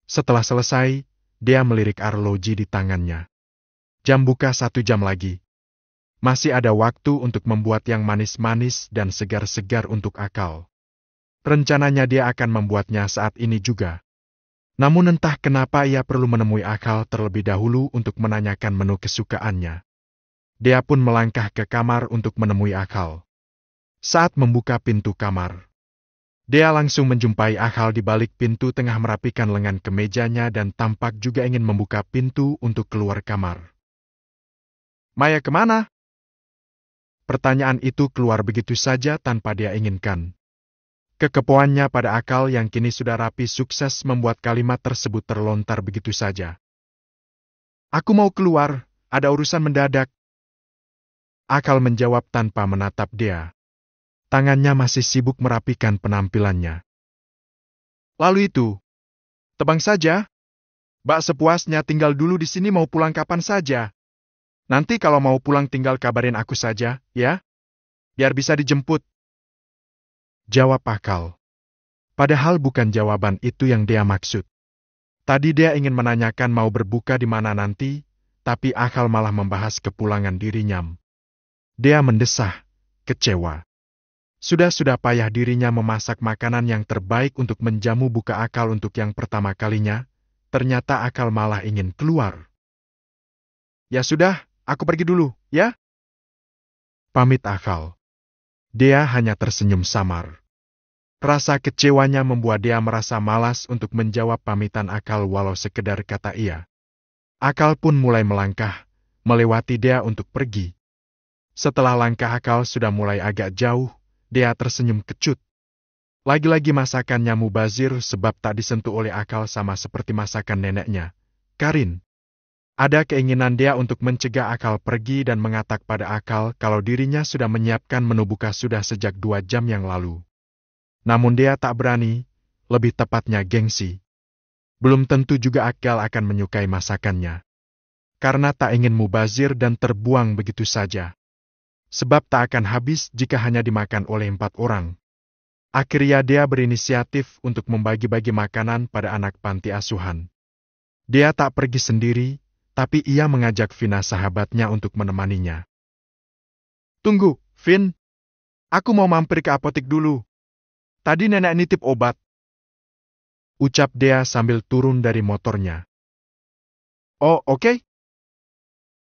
Setelah selesai, dia melirik arloji di tangannya. Jam buka 1 jam lagi. Masih ada waktu untuk membuat yang manis-manis dan segar-segar untuk Akal. Rencananya dia akan membuatnya saat ini juga. Namun entah kenapa ia perlu menemui Akal terlebih dahulu untuk menanyakan menu kesukaannya. Dia pun melangkah ke kamar untuk menemui Akal. Saat membuka pintu kamar, dia langsung menjumpai Akal di balik pintu tengah merapikan lengan kemejanya dan tampak juga ingin membuka pintu untuk keluar kamar. Maya kemana? Pertanyaan itu keluar begitu saja tanpa dia inginkan. Kekepoannya pada Akal yang kini sudah rapi sukses membuat kalimat tersebut terlontar begitu saja. Aku mau keluar, ada urusan mendadak. Akal menjawab tanpa menatap dia. Tangannya masih sibuk merapikan penampilannya. Lalu itu, tebang saja. Mbak sepuasnya tinggal dulu di sini mau pulang kapan saja. Nanti kalau mau pulang tinggal kabarin aku saja, ya? Biar bisa dijemput. Jawab Akal. Padahal bukan jawaban itu yang dia maksud. Tadi dia ingin menanyakan mau berbuka di mana nanti, tapi Akal malah membahas kepulangan dirinya. Dia mendesah, kecewa. Sudah payah dirinya memasak makanan yang terbaik untuk menjamu buka akal untuk yang pertama kalinya, ternyata akal malah ingin keluar. Ya sudah, aku pergi dulu, ya? Pamit akal. Dia hanya tersenyum samar. Rasa kecewanya membuat dia merasa malas untuk menjawab pamitan akal walau sekedar kata iya. Akal pun mulai melangkah, melewati dia untuk pergi. Setelah langkah akal sudah mulai agak jauh, dia tersenyum kecut. Lagi-lagi masakannya mubazir sebab tak disentuh oleh akal sama seperti masakan neneknya, Karin. Ada keinginan dia untuk mencegah akal pergi dan mengatak pada akal kalau dirinya sudah menyiapkan menu buka sudah sejak 2 jam yang lalu. Namun dia tak berani, lebih tepatnya gengsi. Belum tentu juga akal akan menyukai masakannya. Karena tak ingin mubazir dan terbuang begitu saja. Sebab tak akan habis jika hanya dimakan oleh 4 orang. Akhirnya dia berinisiatif untuk membagi-bagi makanan pada anak panti asuhan. Dia tak pergi sendiri, tapi ia mengajak Vina sahabatnya untuk menemaninya. Tunggu, Vin. Aku mau mampir ke apotek dulu. Tadi nenek nitip obat. Ucap dia sambil turun dari motornya. Oh, oke.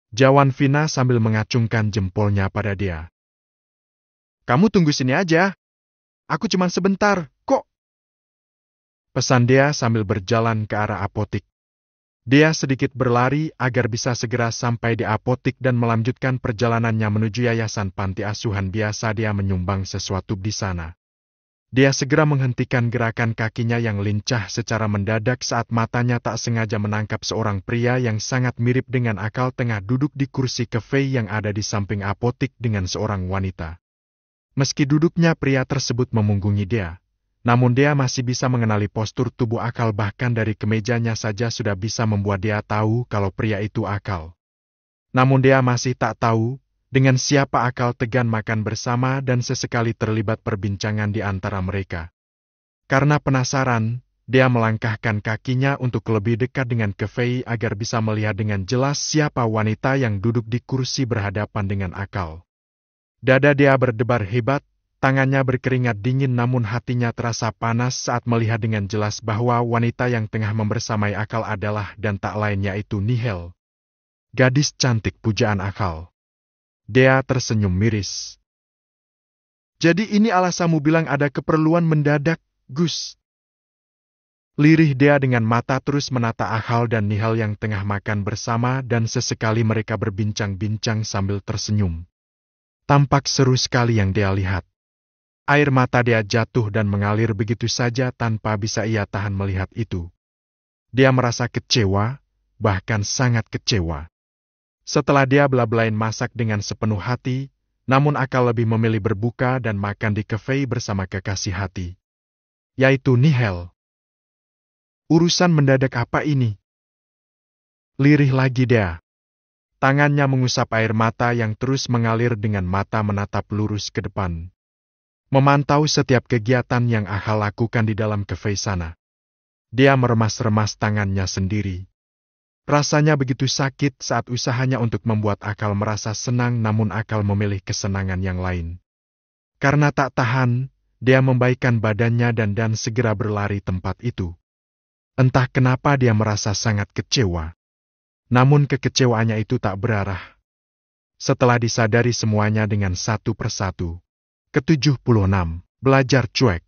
Jawan Vina sambil mengacungkan jempolnya pada dia. Kamu tunggu sini aja. Aku cuma sebentar, kok. Pesan dia sambil berjalan ke arah apotik. Dia sedikit berlari agar bisa segera sampai di apotik dan melanjutkan perjalanannya menuju yayasan panti asuhan biasa dia menyumbang sesuatu di sana. Dia segera menghentikan gerakan kakinya yang lincah secara mendadak saat matanya tak sengaja menangkap seorang pria yang sangat mirip dengan akal tengah duduk di kursi kafe yang ada di samping apotik dengan seorang wanita. Meski duduknya pria tersebut memunggungi dia, namun dia masih bisa mengenali postur tubuh akal bahkan dari kemejanya saja sudah bisa membuat dia tahu kalau pria itu akal. Namun dia masih tak tahu dengan siapa akal tegan makan bersama dan sesekali terlibat perbincangan di antara mereka. Karena penasaran, dia melangkahkan kakinya untuk lebih dekat dengan Kefei agar bisa melihat dengan jelas siapa wanita yang duduk di kursi berhadapan dengan akal. Dada dia berdebar hebat, tangannya berkeringat dingin namun hatinya terasa panas saat melihat dengan jelas bahwa wanita yang tengah membersamai akal adalah dan tak lain yaitu Nihel. Gadis cantik pujaan akal. Dia tersenyum miris. Jadi ini alasanmu bilang ada keperluan mendadak, Gus. Lirih dia dengan mata terus menata akal dan Nihal yang tengah makan bersama dan sesekali mereka berbincang-bincang sambil tersenyum. Tampak seru sekali yang dia lihat. Air mata dia jatuh dan mengalir begitu saja tanpa bisa ia tahan melihat itu. Dia merasa kecewa, bahkan sangat kecewa. Setelah dia bela-belain masak dengan sepenuh hati, namun akal lebih memilih berbuka dan makan di kafe bersama kekasih hati, yaitu Nihel. Urusan mendadak apa ini? Lirih lagi dia. Tangannya mengusap air mata yang terus mengalir dengan mata menatap lurus ke depan. Memantau setiap kegiatan yang akal lakukan di dalam kafe sana. Dia meremas-remas tangannya sendiri. Rasanya begitu sakit saat usahanya untuk membuat akal merasa senang namun akal memilih kesenangan yang lain. Karena tak tahan, dia membaikkan badannya dan segera berlari tempat itu. Entah kenapa dia merasa sangat kecewa. Namun kekecewaannya itu tak berarah. Setelah disadari semuanya dengan satu persatu. Ke-76, belajar cuek.